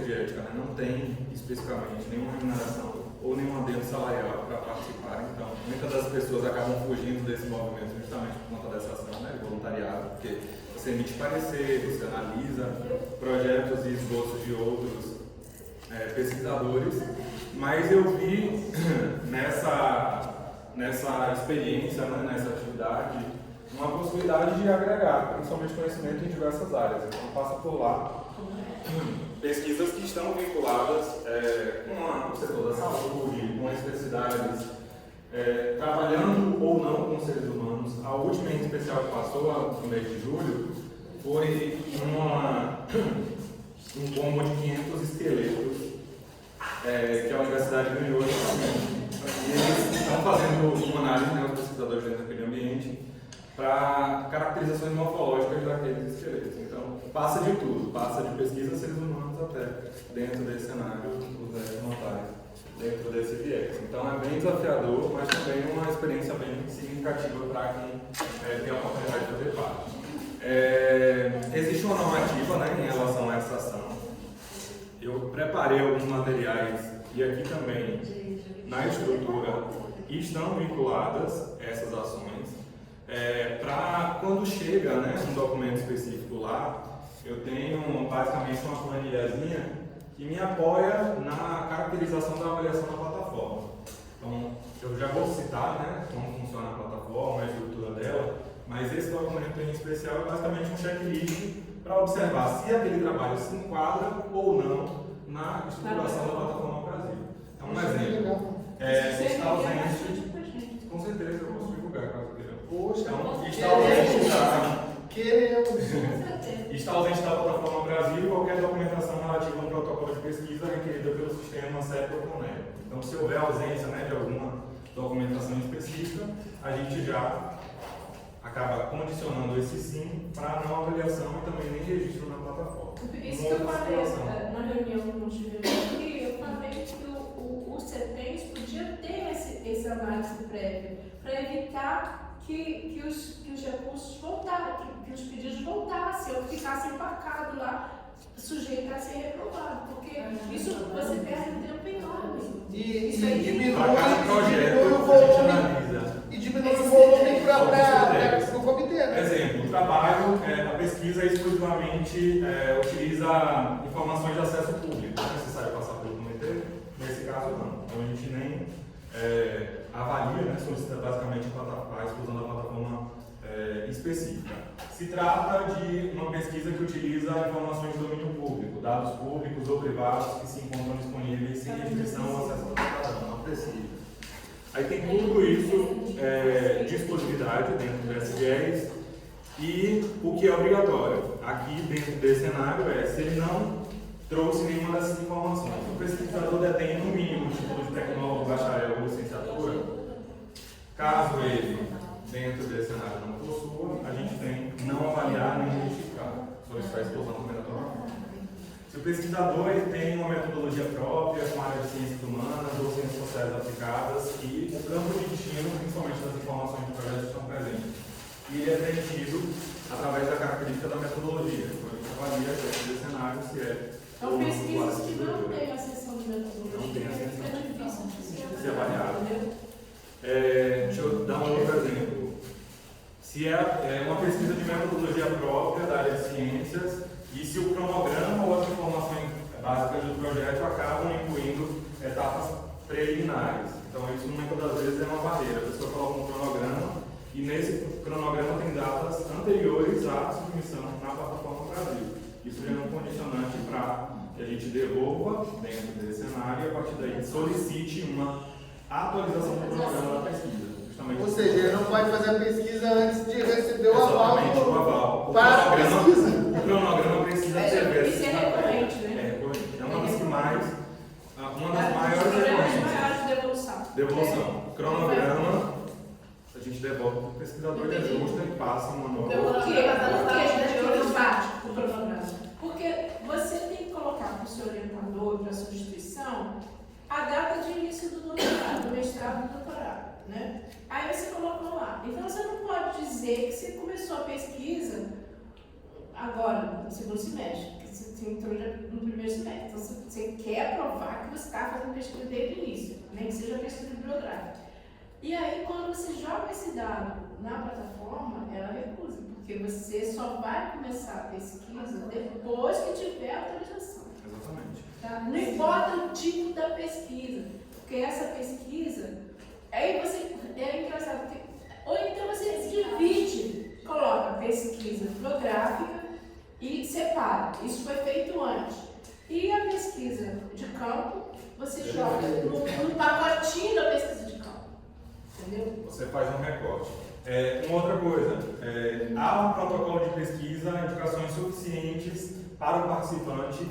de ética, né, não tem especificamente nenhuma remuneração ou nenhum adendo salarial para participar. Então, muitas das pessoas acabam fugindo desse movimento justamente por conta dessa ação, né, de voluntariado, porque você emite parecer, você analisa projetos e esboços de outros pesquisadores, mas eu vi nessa experiência, né, nessa atividade, uma possibilidade de agregar, principalmente conhecimento em diversas áreas. Então, passa por lá pesquisas que estão vinculadas com o setor da saúde, com especificidades, trabalhando ou não com seres humanos. A última em especial que passou, no mês de julho, foi um combo de 500 esqueletos que a universidade ganhou. E eles estão fazendo uma análise, né, os pesquisadores dentro daquele ambiente, para caracterizações morfológicas daqueles esqueletos. Então, passa de tudo, passa de pesquisa a seres humanos até dentro desse cenário, os restos mortais, dentro desse viés. Então, é bem desafiador, mas também uma experiência bem significativa para quem tem a oportunidade de fazer parte. Existe uma normativa, né, em relação a essa ação. Eu preparei alguns materiais e aqui também, na estrutura, estão vinculadas essas ações. Para quando chega, né, um documento específico lá, eu tenho basicamente uma planilhazinha que me apoia na caracterização da avaliação da plataforma. Então, eu já vou citar, né, como funciona a plataforma, a estrutura dela, mas esse documento em especial é basicamente um checklist para observar se aquele trabalho se enquadra ou não na estruturação da plataforma Brasil. Então, um exemplo, está ausente, com certeza eu posso divulgar caso queira. Então, está ausente da plataforma Brasil qualquer documentação relativa a um protocolo de pesquisa requerida pelo sistema CEP ou CONEP. Então, se houver ausência, né, de alguma documentação específica, a gente já acaba condicionando esse sim para não avaliação e também nem registro na plataforma. Isso que eu falei na reunião que nós tivemos aqui, eu falei que o CETENS podia ter essa análise prévia para evitar que os recursos voltassem, que os pedidos voltassem ou ficassem embarcados lá, sujeito a ser reprovado, porque isso você perde um tempo enorme. E diminui o volume para o comitê. Né? Exemplo, o trabalho, a pesquisa exclusivamente utiliza informações de acesso público. Não é necessário passar pelo comitê? Nesse caso, não. Então, a gente nem avalia, né, solicita basicamente a exclusão da plataforma específica. Se trata de uma pesquisa que utiliza informações de domínio público, dados públicos ou privados que se encontram disponíveis sem restrição ao acesso ao cidadão, não precisa. Aí tem tudo isso de exclusividade dentro do SGS e o que é obrigatório. Aqui dentro desse cenário se ele não trouxe nenhuma dessas informações. O pesquisador detém no mínimo o título de tecnólogo, bacharel ou licenciatura. Caso ele, dentro desse cenário, não possua, a gente tem não avaliar nem identificar. Solicitar a exclusão também da prova. Se o pesquisador ele tem uma metodologia própria, com área de ciências humanas ou ciências sociais aplicadas e o campo de destino, principalmente das informações de projetos que estão presentes. E ele é preenchido através da característica da metodologia. Então, a gente avalia dentro desse cenário se Então, pesquisas que não têm a seção de metodologia, não tem a seção é difícil de ser avaliado. Deixa eu dar um outro exemplo. Se é uma pesquisa de metodologia própria da área de ciências e se o cronograma ou as informações básicas do projeto acabam incluindo etapas preliminares. Então, isso muitas das vezes é uma barreira. A pessoa coloca um cronograma e nesse cronograma tem datas anteriores à submissão na plataforma Brasil. Isso já é um condicionante para que a gente devolva dentro desse cenário e a partir daí solicite uma atualização do cronograma da pesquisa. Ou seja, ele não pode fazer a pesquisa antes de receber o aval. Exatamente, o aval. Para a pesquisa. O cronograma precisa ser isso é recorrente, né? É recorrente. É uma das maiores recorrentes de devolução. Devolução. O cronograma, a gente devolve para o pesquisador, ele ajusta e passa uma nova. Por que a gente não bate o cronograma? Porque você tem que colocar para o seu orientador, para a sua instituição, a data de início do doutorado, do mestrado e do doutorado. Né? Aí você colocou lá. Então você não pode dizer que você começou a pesquisa agora, no segundo semestre. você entrou no primeiro semestre, então você quer provar que você está fazendo pesquisa desde o início, nem que seja pesquisa bibliográfica. E aí, quando você joga esse dado na plataforma, ela recusa, porque você só vai começar a pesquisa depois que tiver autorização. Exatamente. Tá? Não importa o tipo da pesquisa, porque essa pesquisa, aí você, é engraçado, porque, ou então você divide, coloca pesquisa bibliográfica e separa. Isso foi feito antes. E a pesquisa de campo, você joga no pacotinho da pesquisa de campo. Entendeu? Você faz um recorte. Uma outra coisa, há um protocolo de pesquisa, indicações suficientes para o participante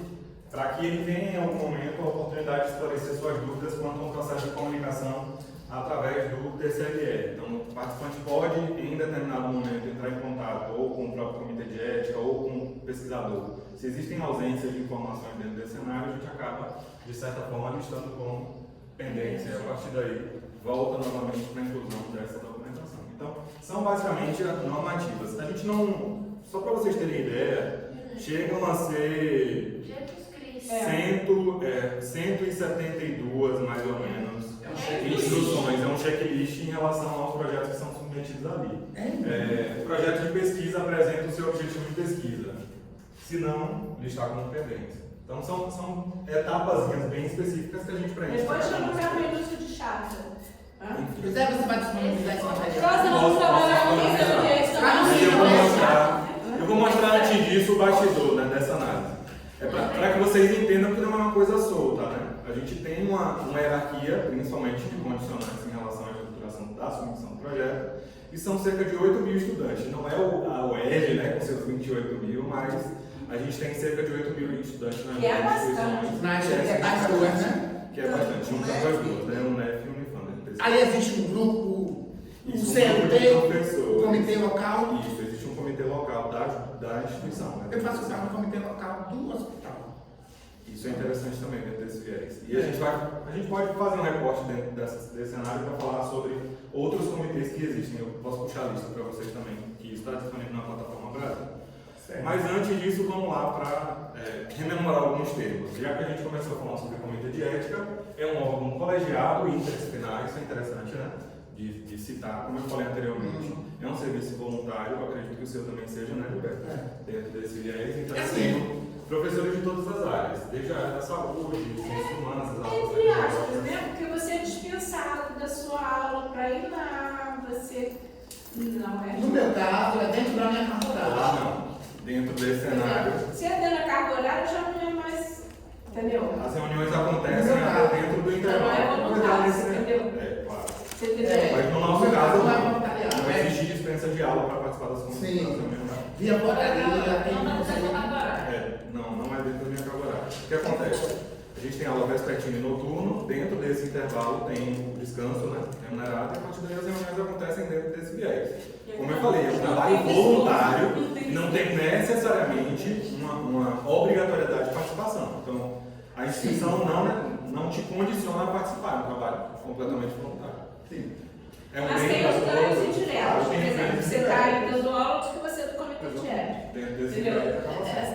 para que ele tenha em algum momento a oportunidade de esclarecer suas dúvidas quanto ao processo de comunicação através do TCLE. Então, o participante pode, em determinado momento, entrar em contato ou com o próprio comitê de ética ou com o pesquisador. Se existem ausências de informações dentro desse cenário, a gente acaba, de certa forma, listando como pendência e, a partir daí, volta novamente para a inclusão dessa documentação. Então, são basicamente normativas. A gente não, só para vocês terem ideia, chegam a ser 172 mais ou menos instruções, é um checklist em relação aos projetos que são submetidos ali. O projeto de pesquisa apresenta o seu objetivo de pesquisa, se não, listar como pendência. Então são etapazinhas bem específicas que a gente preenche. Depois chama o minuto de chata. José, você vai disponibilizar esse material? Nós vamos trabalhar com Eu vou mostrar antes disso o bastidor, né, dessa análise. Para que vocês entendam que não é uma coisa solta, né? A gente tem uma hierarquia, principalmente de condicionantes em relação à estruturação da submissão do projeto, e são cerca de 8 mil estudantes. Não é a UERJ, né, com seus 28 mil, mas a gente tem cerca de 8 mil estudantes nas instituições. Mas é as duas, né? Que é bastante, junto com as duas, né? O NEF e o Unifam. Ali existe um grupo, um CLT, um comitê local. Isso, existe um comitê local da instituição. Né? Eu faço parte do comitê local do hospital. Isso é interessante também dentro desse viés. E a gente pode fazer um recorte dentro desse cenário para falar sobre outros comitês que existem. Eu posso puxar a lista para vocês também, que está disponível na plataforma Brasil. Certo. Mas antes disso, vamos lá para rememorar alguns termos. Já que a gente começou a falar sobre o comitê de ética, é um órgão colegiado e interdisciplinar, isso é interessante, né? De citar, como eu falei anteriormente, é um serviço voluntário, eu acredito que o seu também seja, né, Gilberto? Dentro desse viés, então tem professores de todas as áreas, desde a área da saúde, ciências humanas, as aulas. Entre aspas, né? Porque você é dispensado da sua aula para ir lá, você não é. No meu caso, é dentro da minha carga horária. Não. Dentro desse cenário. Se é dentro da carga horária, já não é mais. Entendeu? As reuniões acontecem até dentro do intervalo. Não é voluntário, entendeu? Claro. Você entendeu? Mas no nosso caso, não é não voluntariado. existe dispensa de aula para participar das comunicações. Sim. Via portaria, Não é dentro da minha carga horária. O que acontece? A gente tem aula vespertina e noturno, dentro desse intervalo tem o descanso, né, remunerado, e a partir daí as reuniões acontecem dentro desse viés. Como eu falei, é um trabalho voluntário e não tem necessariamente uma obrigatoriedade de participação. Então, a instituição não te condiciona a participar, é um trabalho completamente voluntário. Sim. Mas tem os ganhos indiretos. Por exemplo, você está aí dando aula de que você é do comitê de ética. Entendeu?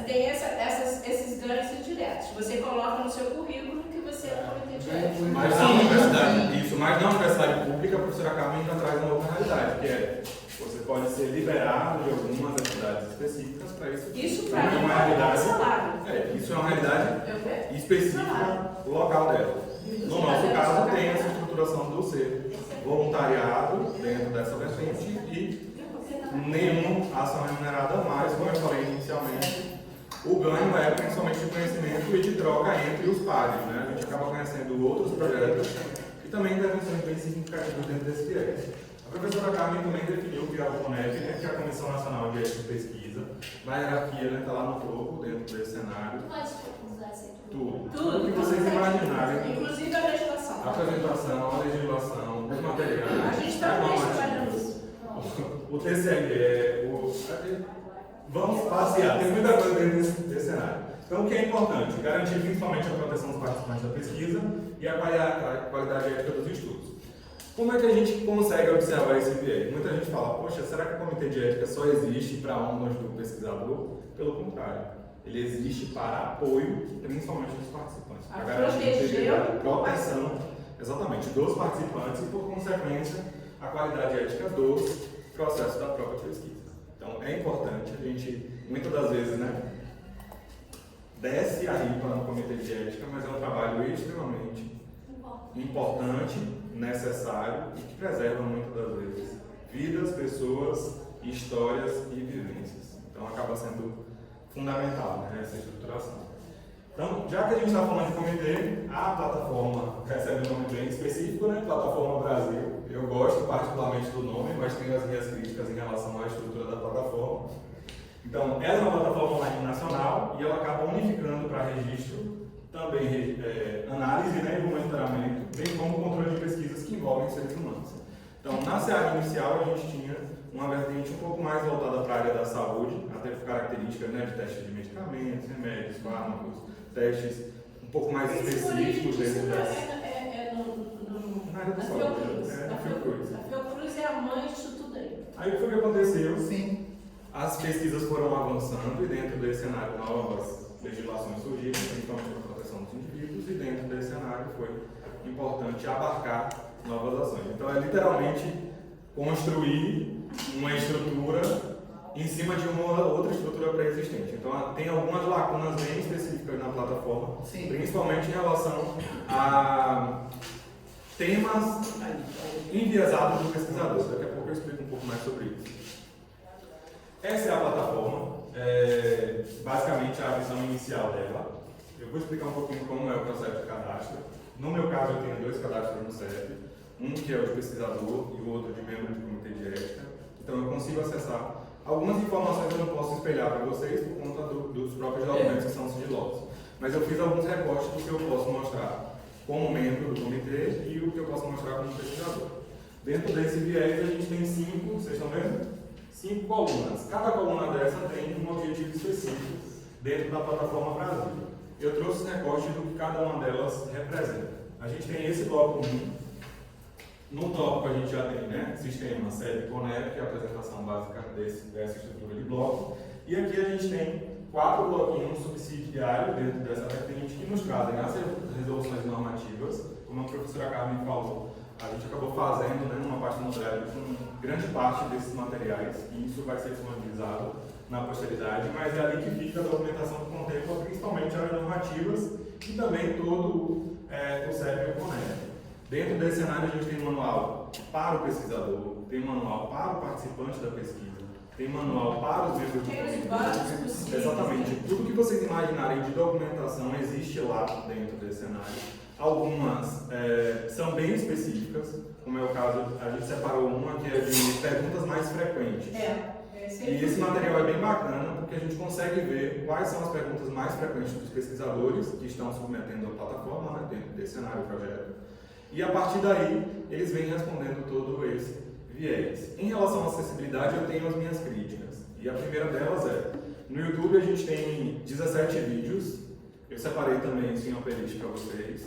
Tem esses ganhos indiretos. Você coloca no seu currículo que você é do comitê de ética. Mas na universidade pública, a professora acaba indo atrás de uma outra realidade, que é você pode ser liberado de algumas atividades específicas para isso. Isso para mim é uma realidade. salário. Isso é uma realidade específica local dela. No nosso caso, tem essa estruturação do ser voluntariado dentro dessa vertente e nenhuma ação remunerada, mas, como eu falei inicialmente, o ganho é principalmente de conhecimento e de troca entre os pares, né? A gente acaba conhecendo outros projetos e também intervenções bem significativas dentro desse viés. A professora Carmen também definiu que é o CONEP, né, que é a Comissão Nacional de Ética e Pesquisa, na hierarquia, né, está lá no topo, dentro desse cenário. Pode usar esse Tudo que vocês imaginarem. Inclusive a legislação. A apresentação, a legislação, os materiais. A gente também trabalha nisso. O TCLE, vamos passear, tem muita coisa dentro desse cenário. Então, o que é importante? Garantir principalmente a proteção dos participantes da pesquisa e a qualidade ética dos estudos. Como é que a gente consegue observar esse viés? Muita gente fala, poxa, será que o comitê de ética só existe para órgãos do pesquisador? Pelo contrário. Ele existe para apoio, principalmente dos participantes. A Para garantir proteger integridade e o proteção, exatamente, dos participantes e, por consequência, a qualidade ética dos processos da própria pesquisa. Então, é importante a gente, muitas das vezes, né, desce a ripa no comitê de ética, mas é um trabalho extremamente importante, necessário e que preserva muitas das vezes vidas, pessoas, histórias e vivências. Então acaba sendo fundamental, né, essa estruturação. Então, já que a gente está falando de comitê, a plataforma recebe um nome bem específico, né? Plataforma Brasil. Eu gosto particularmente do nome, mas tenho as minhas críticas em relação à estrutura da plataforma. Então, ela é uma plataforma online nacional e ela acaba unificando para registro, também análise, né, e monitoramento, bem como controle de pesquisas que envolvem seres humanos. Então, na SEAG inicial, a gente tinha uma vertente um pouco mais voltada para a área da saúde, até por características, né, de testes de medicamentos, remédios, fármacos, testes um pouco mais específicos dentro dessa. Na área da saúde. A Fiocruz é a mãe disso tudo aí. Aí o que foi que aconteceu? Sim. As pesquisas foram avançando e dentro desse cenário novas legislações surgiram, principalmente para a proteção dos indivíduos, e dentro desse cenário foi importante abarcar novas ações. Então é literalmente construir uma estrutura em cima de uma outra estrutura pré-existente. Então tem algumas lacunas bem específicas na plataforma, Sim. principalmente em relação a temas enviesados do pesquisador. Daqui a pouco eu explico um pouco mais sobre isso. Essa é a plataforma, basicamente a visão inicial dela. Eu vou explicar um pouquinho como é o processo de cadastro. No meu caso, eu tenho 2 cadastros no CEP, um que é o de pesquisador e o outro de membro de comitê de ética. Então eu consigo acessar algumas informações que eu não posso espelhar para vocês por conta dos próprios documentos que são sigilosos. Mas eu fiz alguns recortes do que eu posso mostrar como membro do comitê e o que eu posso mostrar como pesquisador. Dentro desse viés, a gente tem 5, vocês estão vendo? 5 colunas. Cada coluna dessa tem um objetivo específico dentro da plataforma Brasil. Eu trouxe recorte do que cada uma delas representa. A gente tem esse bloco 1. No tópico a gente já tem, né, sistema, SEB, CONEP, que é a apresentação básica dessa estrutura de bloco. E aqui a gente tem 4 bloquinhos subsidiários dentro dessa vertente que nos trazem as resoluções normativas, como a professora Carmen falou. A gente acabou fazendo, né, uma parte do Drive com grande parte desses materiais, e isso vai ser disponibilizado na posteridade, mas é ali que fica a documentação que contempla principalmente as normativas e também todo o CEP e o CONEP. Dentro desse cenário a gente tem manual para o pesquisador, tem manual para o participante da pesquisa, tem manual para os membros do comitê. Exatamente. Tudo que vocês imaginarem de documentação existe lá dentro desse cenário. Algumas são bem específicas, como é o caso, a gente separou uma que é de perguntas mais frequentes. E esse material é bem bacana porque a gente consegue ver quais são as perguntas mais frequentes dos pesquisadores que estão submetendo a plataforma, né, dentro desse cenário projeto. E a partir daí, eles vêm respondendo todo esse viés. Em relação à acessibilidade, eu tenho as minhas críticas. E a primeira delas é, no YouTube a gente tem 17 vídeos, eu separei também isso em uma playlist para vocês.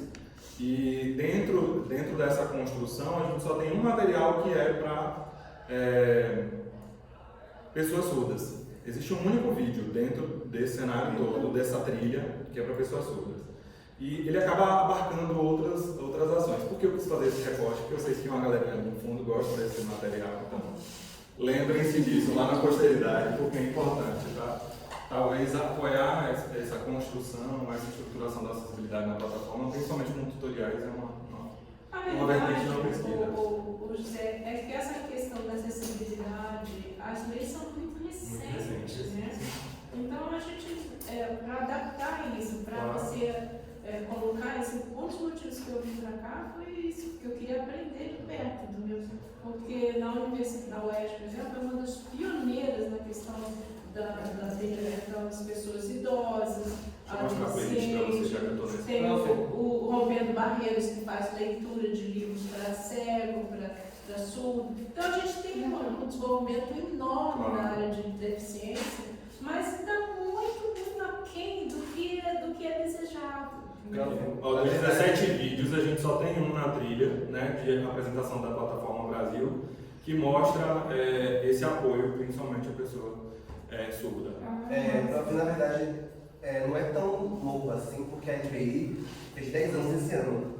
E dentro dessa construção, a gente só tem um material que é para pessoas surdas. Existe um único vídeo dentro desse cenário todo, dessa trilha, que é para pessoas surdas. E ele acaba abarcando outras ações. Por que eu quis fazer esse recorte? Porque eu sei que uma galerinha no fundo gosta desse material, então lembrem-se disso lá na posteridade, porque é importante, tá? Talvez apoiar essa construção, essa estruturação da acessibilidade na plataforma, principalmente com tutoriais, é uma vertente na pesquisa. O José, é que essa questão da acessibilidade, as leis são muito recentes, né? Então a gente, para adaptar isso, para você colocar isso, um dos motivos que eu vim para cá foi isso, que eu queria aprender de perto do meu, porque na Universidade da UERJ, por exemplo, é uma das pioneiras na questão das pessoas idosas, adolescentes, tem o Rompendo Barreiras, que faz leitura de livros para cego, para surdo. Então a gente tem um desenvolvimento enorme na área de deficiência, mas está muito aquém do que é desejado. Dos 17 vídeos, a gente só tem um na trilha, né, de apresentação da plataforma Brasil, que mostra esse apoio, principalmente a pessoa surda. Na verdade, não é tão novo assim, porque a LBI fez 10 anos esse ano.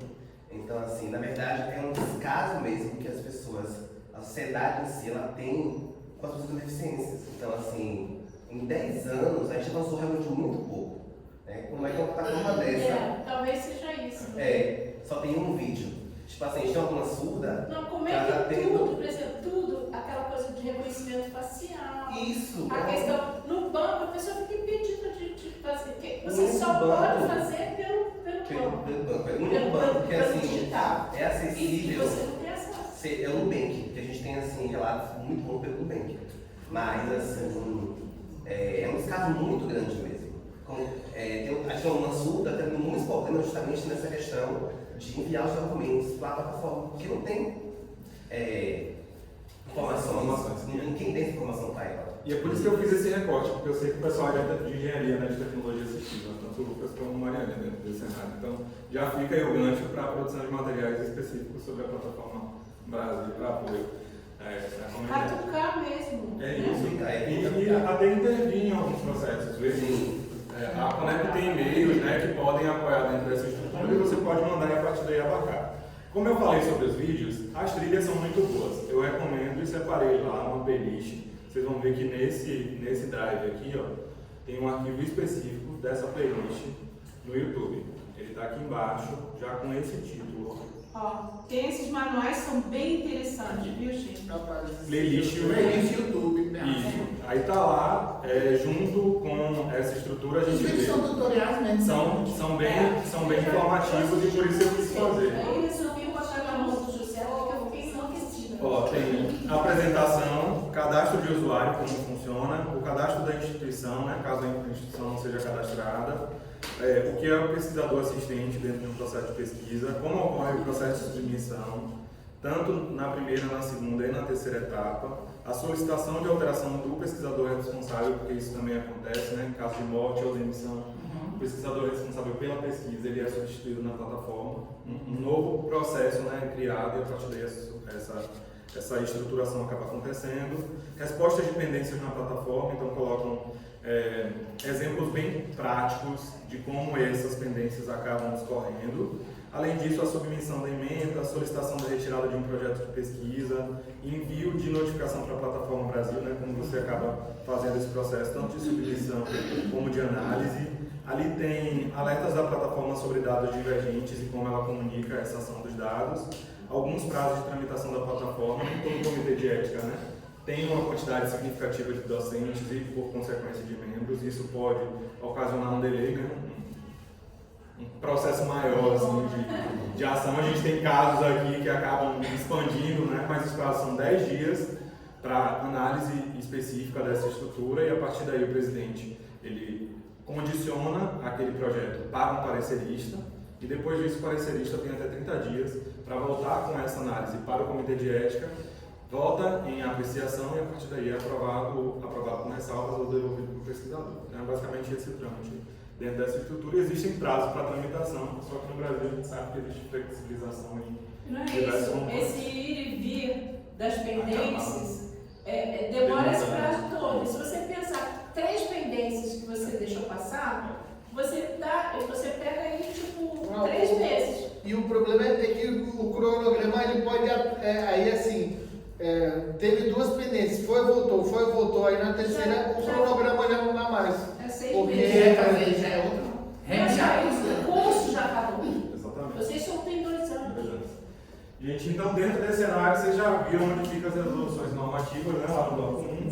Então, assim, na verdade, é um descaso mesmo que as pessoas, a sociedade em si, ela tem com as pessoas com deficiências. Então, assim, em 10 anos, a gente avançou realmente muito pouco. Né? Como é que uma plataforma dessa? Talvez seja isso. Só tem um vídeo. Tipo assim, a gente tem alguma surda. Não, como é que tudo, por exemplo, tudo, aquela coisa de reconhecimento facial. Isso. A questão, no banco, a pessoa fica impedida de fazer. Porque você único só banco, pode fazer pelo banco. Pelo banco. É o único banco que assim, digital. é acessível. E você não tem acesso. É o Nubank, que a gente tem assim, relatos muito bons pelo Nubank. Mas assim, é um descaso muito grande mesmo. A gente tem uma surda tendo muitos problemas justamente nessa questão de enviar os documentos para a plataforma, porque não tem informações, ninguém tem informação para ela. E é por isso que eu fiz esse recorte, porque eu sei que o pessoal de engenharia, né, de tecnologia assistiva, tanto o Lucas como o Mariana dentro desse cenário. Então, já fica aí o gancho para a produção de materiais específicos sobre a plataforma Brasil para apoio. Catucar mesmo. É isso. E até intervir em alguns processos. A Conep tem e-mails, né, que podem apoiar dentro dessa estrutura e você pode mandar e a partir daí abarcar. Como eu falei sobre os vídeos, as trilhas são muito boas. Eu recomendo e separei lá uma playlist. Vocês vão ver que nesse drive aqui, ó, tem um arquivo específico dessa playlist no YouTube. Ele está aqui embaixo, já com esse título. Tem esses manuais, são bem interessantes, viu, gente? Playlist YouTube. Isso. Aí tá lá, junto com essa estrutura, a gente vê. São tutoriais mesmo. São bem informativos e por isso eu quis fazer. Aí resolvi botar na mão do José, porque eu fiquei enlouquecida. Tem a apresentação, cadastro de usuário, como funciona, o cadastro da instituição, né, caso a instituição não seja cadastrada, o que é o pesquisador assistente dentro de um processo de pesquisa, como ocorre o processo de submissão, tanto na primeira, na segunda e na terceira etapa, a solicitação de alteração do pesquisador responsável, porque isso também acontece, né, em caso de morte ou demissão, o pesquisador responsável pela pesquisa ele é substituído na plataforma, um novo processo, né, criado e a partir daí essa estruturação acaba acontecendo. Respostas de pendências na plataforma, então colocam exemplos bem práticos de como essas pendências acabam escorrendo. Além disso, a submissão da emenda, a solicitação da retirada de um projeto de pesquisa, envio de notificação para a plataforma Brasil, né, como você acaba fazendo esse processo, tanto de submissão como de análise. Ali tem alertas da plataforma sobre dados divergentes e como ela comunica essa ação dos dados. Alguns prazos de tramitação da plataforma, como o comitê de ética, né, tem uma quantidade significativa de docentes e, por consequência, de membros. Isso pode ocasionar um delay, né, um processo maior assim, de ação. A gente tem casos aqui que acabam expandindo, né, mas os prazos são 10 dias para análise específica dessa estrutura e, a partir daí, o presidente ele condiciona aquele projeto para um parecerista e, depois disso, o parecerista tem até 30 dias para voltar com essa análise para o comitê de ética, volta em apreciação e, a partir daí, é aprovado com ressalvas ou devolvido para o pesquisador. Então, basicamente, esse trâmite dentro dessa estrutura. Existem prazos para tramitação, só que no Brasil a gente sabe que existe flexibilização em Não é isso. Esse ir e vir das pendências demora esse prazo todo. Se você pensar 3 pendências que você deixou passar, você pega aí tipo 3 meses. E o problema é que o cronograma ele pode aí assim. Teve 2 pendências, foi voltou, aí na terceira o cronograma já não dá mais. É 6 porque meses. já é outro. O curso já acabou. Exatamente. Vocês só têm 2 anos. Gente, então dentro desse cenário vocês já viram onde ficam as resoluções normativas, né, lá no bloco 1.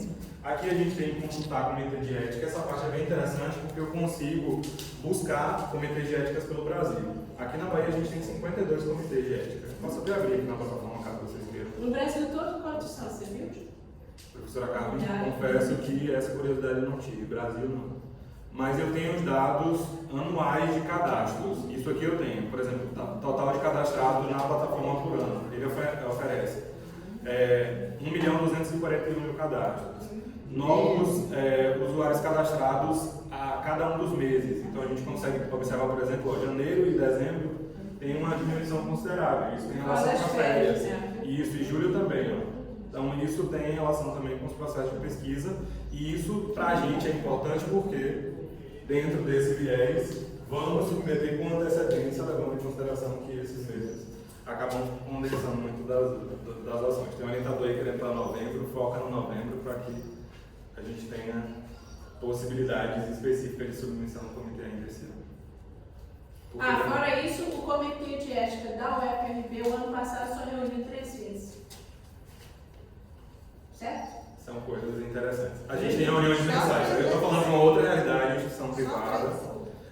Aqui a gente tem que consultar a comitê de ética. Essa parte é bem interessante porque eu consigo buscar comitês de éticas pelo Brasil. Aqui na Bahia a gente tem 52 comitês de ética. Posso até abrir aqui na plataforma, caso vocês queiram. No Brasil todo, quantos são? Você viu? Professora Carmen, confesso que essa curiosidade eu não tive. Brasil não. Mas eu tenho os dados anuais de cadastros. Isso aqui eu tenho, por exemplo, total de cadastrados na plataforma por ano. Ele oferece 1.241.000 cadastros. Novos usuários cadastrados a cada um dos meses. Então a gente consegue observar, por exemplo, janeiro e dezembro tem uma diminuição considerável. Isso tem relação com as férias. Isso, e julho também. Ó. Então isso tem relação também com os processos de pesquisa. E isso para a gente é importante porque dentro desse viés, vamos submeter com antecedência, levando em consideração que esses meses acabam condensando muito das ações. Tem um orientador aí querendo para novembro, foca no novembro para que a gente tenha possibilidades específicas de submissão do comitê ainda esse ano. Fora isso, o Comitê de Ética da UFRB, o ano passado, só reuniu 3 vezes. Certo? São coisas interessantes. A gente tem reuniões mensais. Eu estou falando de uma outra realidade, instituição privada.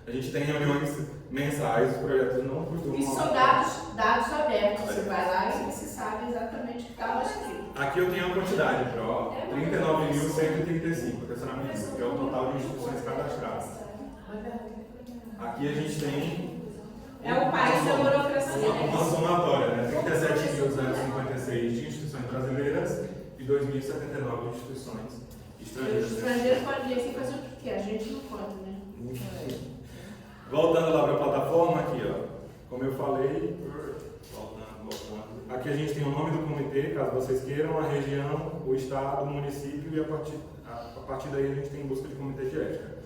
A gente tem reuniões mensais, os projetos não costumam... E são dados abertos. Você vai lá e você sabe exatamente o que está lá escrito. Aqui eu tenho a quantidade, 39.135, que é o total de instituições cadastradas. Aqui a gente tem... É o país da burocracia. Uma somatória, né? 37.056 de instituições brasileiras e 2.079 de instituições estrangeiras. Os estrangeiros podem vir aqui fazer o que quer, a gente não pode, né? Voltando lá para a plataforma, aqui, ó, como eu falei, voltando. Aqui a gente tem o nome do comitê, caso vocês queiram, a região, o estado, o município e a partir daí a gente tem busca de comitê de ética.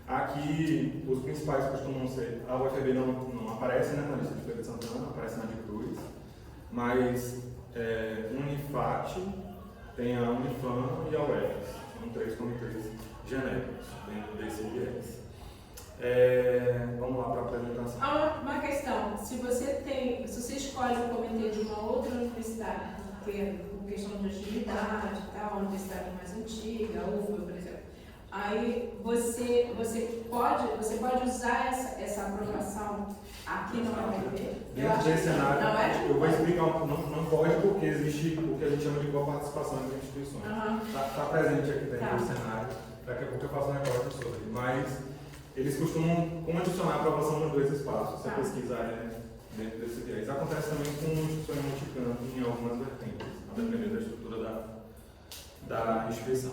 Aqui, os principais costumam ser, a UFRB não aparece, né, na lista de Feira de Santana, aparece na de Cruz, mas Unifat, tem a Unifam e a UFES, são 3 comitês genéricos dentro desse viés. Vamos lá para a apresentação. Há uma questão, se você escolhe um comitê de uma outra universidade, por questão de agilidade, tá? Uma universidade mais antiga, a UFBA, por exemplo, aí você pode usar essa aprovação aqui na UFRB? Dentro desse cenário, eu vou explicar, não pode porque existe o que a gente chama de igual participação das instituições. Está presente aqui dentro do cenário, daqui a pouco eu faço um recorte sobre, mas eles costumam condicionar a aprovação nos 2 espaços, se a pesquisa dentro desse viés. Acontece também com instituições multicampo em algumas vertentes, a depender da estrutura da instituição.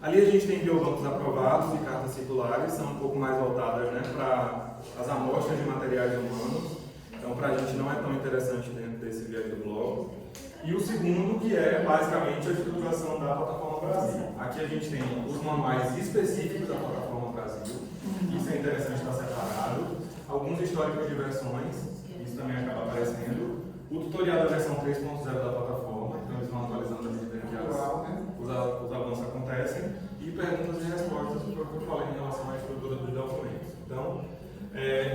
Ali a gente tem biobancos aprovados e cartas circulares, são um pouco mais voltadas, né, para as amostras de materiais humanos, então para a gente não é tão interessante dentro desse viés do bloco. E o segundo, que é basicamente a estruturação da Plataforma Brasil. Aqui a gente tem os manuais específicos da Plataforma Brasil, isso é interessante estar separado, alguns históricos de versões, isso também acaba aparecendo, o tutorial da versão 3.0 da plataforma, então eles vão atualizando à medida que os avanços acontecem, e perguntas e respostas, que eu falei em relação à estrutura dos documentos. Então,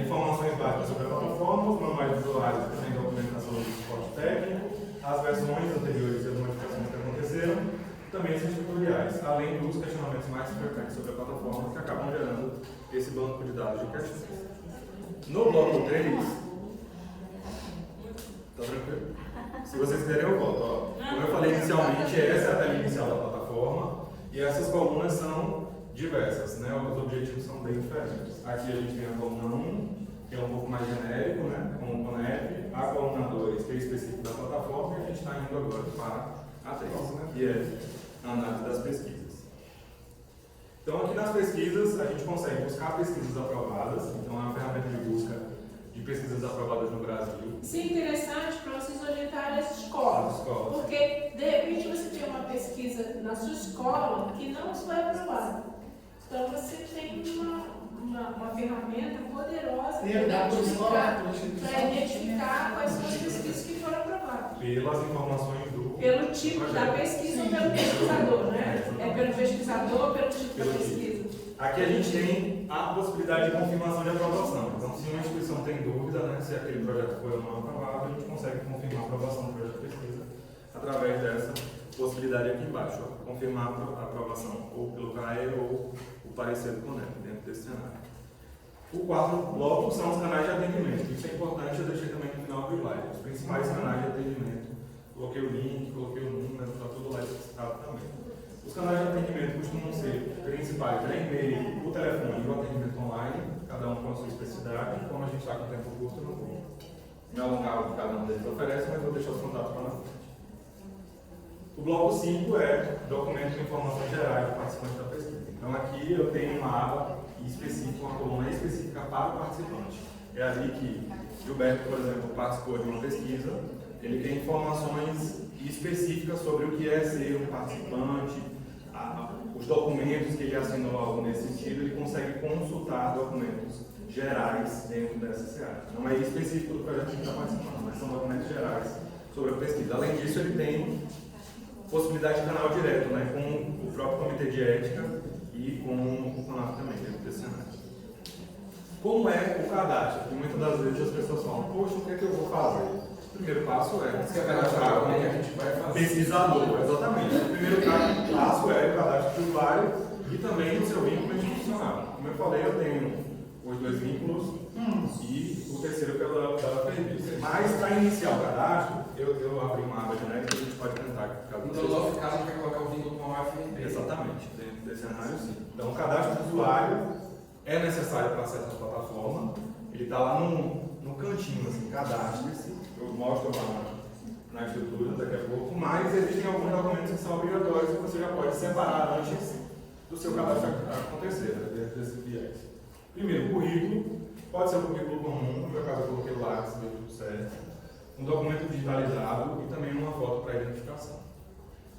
informações básicas sobre a plataforma, os manuais dos usuários, também documentação do suporte técnico, as versões anteriores e as modificações que aconteceram, também esses tutoriais, além dos questionamentos mais frequentes sobre a plataforma, que acabam gerando esse banco de dados de questões. No bloco 3, tá tranquilo? Se vocês quiserem eu volto. Ó. Como eu falei inicialmente, essa é a tela inicial da plataforma e essas colunas são diversas, né? Os objetivos são bem diferentes. Aqui a gente tem a coluna 1, que é um pouco mais genérico, né? Com o CONEP, a coluna 2, que é específico da plataforma, e a gente está indo agora para a 3, que é a análise das pesquisas. Então, aqui nas pesquisas, a gente consegue buscar pesquisas aprovadas, então é uma ferramenta de busca de pesquisas aprovadas no Brasil. Isso é interessante para vocês orientarem as escolas, porque de repente você tem uma pesquisa na sua escola que não foi aprovada. Então você tem uma ferramenta poderosa para identificar quais são as pesquisas que foram aprovadas. Pelas informações pelo tipo da pesquisa ou pelo pesquisador, né? É pelo pesquisador, pelo tipo da pesquisa. Aqui a gente tem a possibilidade de confirmação de aprovação. Então, se uma instituição tem dúvida, né, se aquele projeto foi ou não aprovado, a gente consegue confirmar a aprovação do projeto de pesquisa através dessa possibilidade aqui embaixo. Ó, confirmar a aprovação ou pelo CAE ou o parecer do CONEP dentro desse cenário. O 4º bloco são os canais de atendimento. Isso é importante, eu deixei também no final do slide. Os principais canais de atendimento. Coloquei o link, coloquei o número, está tudo lá explicado também. Os canais de atendimento costumam ser principais, né? E-mail, o telefone e o atendimento online, cada um com a sua especificidade. Como a gente está com tempo curto, eu não vou me alongar o que cada um deles oferece, mas vou deixar os contatos para na frente. O bloco 5 é documentos de informações gerais do participante da pesquisa. Então aqui eu tenho uma aba específica, uma coluna específica para o participante. É ali que Gilberto, por exemplo, participou de uma pesquisa, ele tem informações específicas sobre o que é ser um participante, os documentos que ele assinou, algo nesse sentido, ele consegue consultar documentos gerais dentro dessa SEAD. Não é específico do projeto que a gente está participando, mas são documentos gerais sobre a pesquisa. Além disso, ele tem possibilidade de canal direto, né, com o próprio Comitê de Ética e com o CONAF também, dentro desse cenário. Como é o cadastro? Porque muitas das vezes as pessoas falam, poxa, o que é que eu vou fazer? O primeiro passo é Se cadastrar, como é que a gente vai fazer? pesquisador, exatamente. O primeiro passo é o cadastro do usuário e também o seu vínculo institucional. Como eu falei, eu tenho os 2 vínculos e o terceiro pela previsão. Mas para iniciar o cadastro, eu abri uma aba genérica que a gente pode tentar. Então, no nosso caso, a gente vai colocar o vínculo com a UFRB. Exatamente, dentro desse cenário sim. Então, o cadastro do usuário é necessário para acesso à plataforma. Ele está lá no cantinho, assim, cadastre-se. Eu mostro lá na estrutura daqui a pouco, mas existem alguns documentos que são obrigatórios que você já pode separar antes do seu cadastro acontecer, né, dentro desse viés. Primeiro, o currículo. Pode ser um currículo comum, no meu caso eu coloquei lá, se deu tudo certo. Um documento digitalizado e também uma foto para identificação.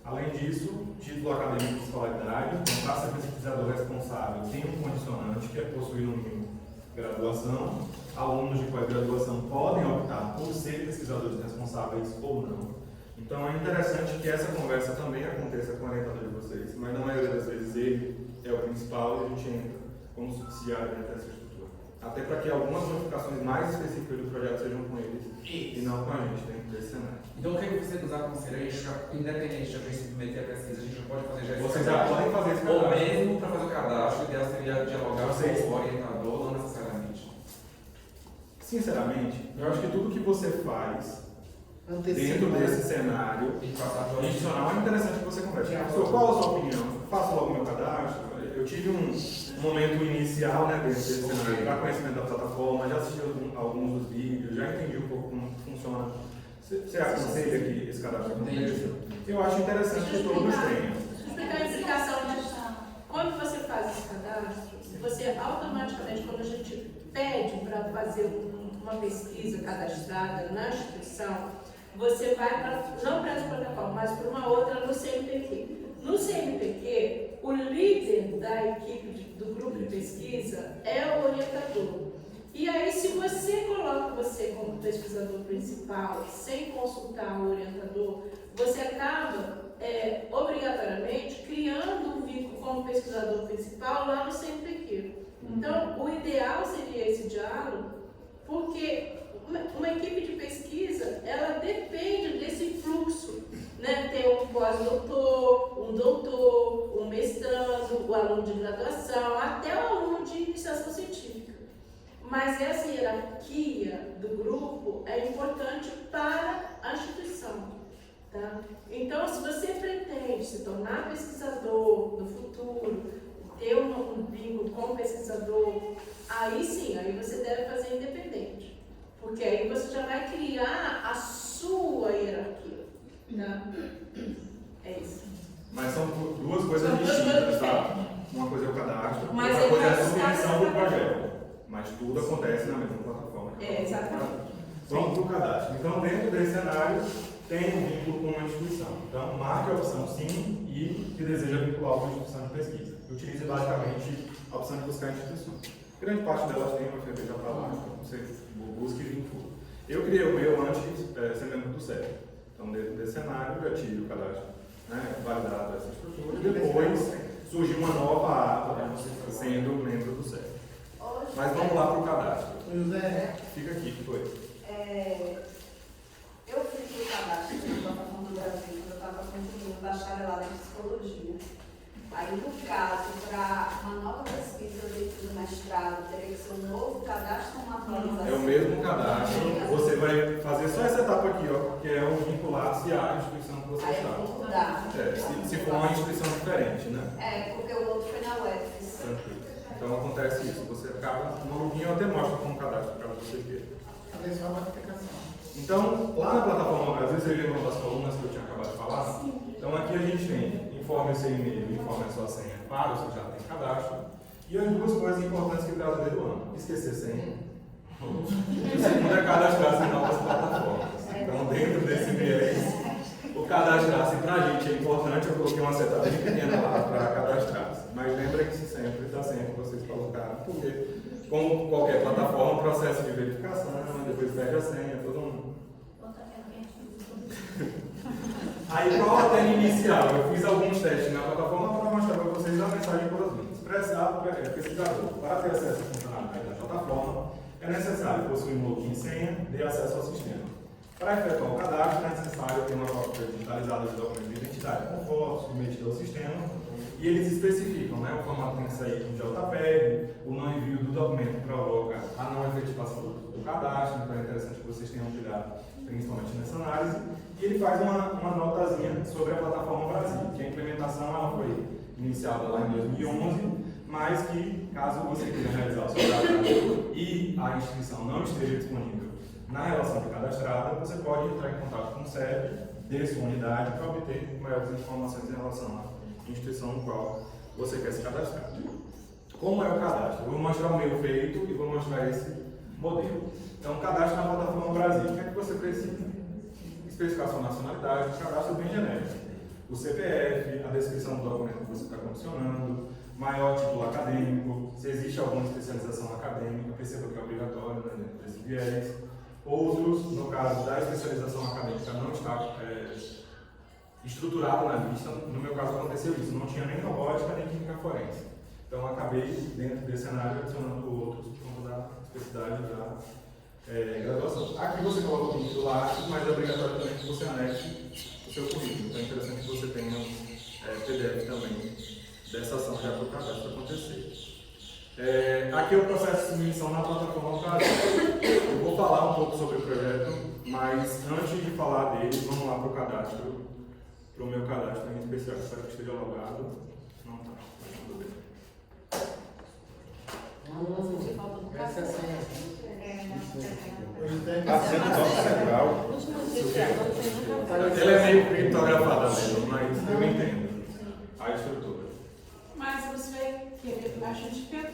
Além disso, título acadêmico de escolaridade, então, para ser pesquisador responsável, tem um condicionante que é possuir no mínimo graduação. Alunos de pós-graduação podem optar por ser pesquisadores responsáveis ou não. Então é interessante que essa conversa também aconteça com o orientador de vocês, mas na maioria das vezes ele é o principal e a gente entra como subsidiário dentro dessa estrutura. Até para que algumas modificações mais específicas do projeto sejam com eles e não com a gente dentro desse cenário. Então, o que você nos aconselha? A gente, independente de a gente submeter a pesquisa, a gente pode fazer já esse Vocês já cadastro? podem fazer esse Ou cadastro. mesmo para fazer o cadastro, o ideal seria dialogar Vocês. com o orientador, não necessariamente. Sinceramente, eu acho que tudo que você faz Antecipa, dentro né? desse cenário Tem que passar por institucional é interessante que você converse. Professor, qual a sua opinião? Faço logo meu cadastro. Eu tive um momento inicial, né, dentro desse cenário, para conhecimento da plataforma, já assisti alguns dos vídeos, já entendi um pouco como funciona. Você aconselha que esse cadastro aconteça? Eu acho interessante que todos tenham. Explicar a explicação disso. Quando você faz esse cadastro, você automaticamente, quando a gente pede para fazer uma pesquisa cadastrada na instituição, você vai não para essa plataforma, mas para uma outra no CNPq. No CNPq, o líder da equipe do grupo de pesquisa é o orientador. E aí, se você coloca você como pesquisador principal, sem consultar o orientador, você acaba obrigatoriamente criando um vínculo como pesquisador principal lá no CNPq. Então, o ideal seria esse diálogo, porque uma equipe de pesquisa, ela depende desse fluxo, né? Ter um pós-doutor, um doutor, um mestrando, o aluno de graduação, até o aluno de iniciação científica. Mas essa hierarquia do grupo é importante para a instituição. Tá? Então, se você pretende se tornar pesquisador no futuro, ter um vínculo com o pesquisador, aí sim, aí você deve fazer independente. Porque aí você já vai criar a sua hierarquia. Tá? É isso. Mas são duas coisas São duas distintas, coisas tá? Uma coisa é o cadastro, Mas outra ele coisa é a vai buscar submissão do essa projeto. Mas tudo acontece na mesma plataforma. Exatamente. Vamos para o cadastro. Então, dentro desse cenário, tem um vínculo com uma instituição. Então, marque a opção sim e que deseja vincular uma instituição de pesquisa. Utilize basicamente a opção de buscar instituições. Grande parte delas tem uma FEB já para lá, então você busca e vincula. Eu criei o meu antes de ser membro do CEP. Então, dentro desse cenário, eu já tive o cadastro, né, validado essa estrutura, e depois surgiu uma nova aba sendo membro do CEP. Mas vamos lá para o cadastro. José, Fica aqui, que foi? Eu fiz o cadastro na plataforma do Brasil, eu estava concluindo bacharelado em psicologia. Aí, no caso, para uma nova pesquisa dentro do mestrado, teria que ser um novo cadastro ou uma atualização? É o mesmo cadastro. Você vai fazer só essa etapa aqui, ó, que é o vincular-se à instituição que você Aí eu está. vou mudar. Se for uma instituição diferente, né? Porque o outro foi na UFS. Tranquilo. Então acontece isso. Você acaba no login, eu até mostro como cadastro para você ver. fazer só uma aplicação. Então, lá na plataforma Brasil, você lembra uma das colunas que eu tinha acabado de falar? Então aqui a gente tem informe o seu e-mail, informe a sua senha para o seu já tem cadastro. E as duas coisas importantes que o brasileiro ama. Esquecer senha. E o segundo é cadastrar-se em novas plataformas. Então, dentro desse viés, o cadastrar-se para a gente é importante. Eu coloquei uma seta bem pequena lá para plataforma, processo de verificação, depois perde a senha, todo mundo. Aí qual a tela inicial? Eu fiz alguns testes na plataforma para mostrar para vocês a mensagem por as Expressado pesquisador. Para ter acesso à funcionalidade da plataforma, é necessário possuir um login e senha de acesso ao sistema. Para efetuar o cadastro, é necessário ter uma cópia digitalizada do documento de identidade com fotos submetido ao sistema, e eles especificam, né? O formato tem que sair com JPEG, o não envio do documento provoca a não efetivação do cadastro, então é interessante que vocês tenham cuidado, principalmente nessa análise. E ele faz uma notazinha sobre a plataforma Brasil, que a implementação ela foi iniciada lá em 2011, mas que, caso você queira realizar o seu cadastro e a instituição não esteja disponível na relação de cadastrada, você pode entrar em contato com o CEP de sua unidade para obter maiores informações em relação à instituição no qual você quer se cadastrar. Como é o cadastro? Eu vou mostrar o meu feito e vou mostrar esse modelo. Então, cadastro na plataforma Brasil. O que é que você precisa? Especificar sua nacionalidade, cadastro bem genérico. O CPF, a descrição do documento que você está condicionando, maior título acadêmico, se existe alguma especialização acadêmica, perceba que é obrigatório, né, dentro desse viés. Outros, no caso da especialização acadêmica, não está estruturado na lista. No meu caso aconteceu isso, não tinha nem robótica nem química forense. Então acabei, dentro desse cenário, adicionando outros por conta da especificidade da graduação. Aqui você coloca o titular, mas é obrigatório também que você anexe o seu currículo. Então é interessante que você tenha PDF também dessa ação já para o cadastro acontecer. Aqui é o processo de submissão na plataforma Brasil. Eu vou falar um pouco sobre o projeto, mas antes de falar dele, vamos lá para o cadastro, para o meu cadastro em especial. Espero que esteja logado. Não está. Essa é a senha. Ele é meio criptografado mesmo, mas eu entendo a estrutura. Mas você vai querer, a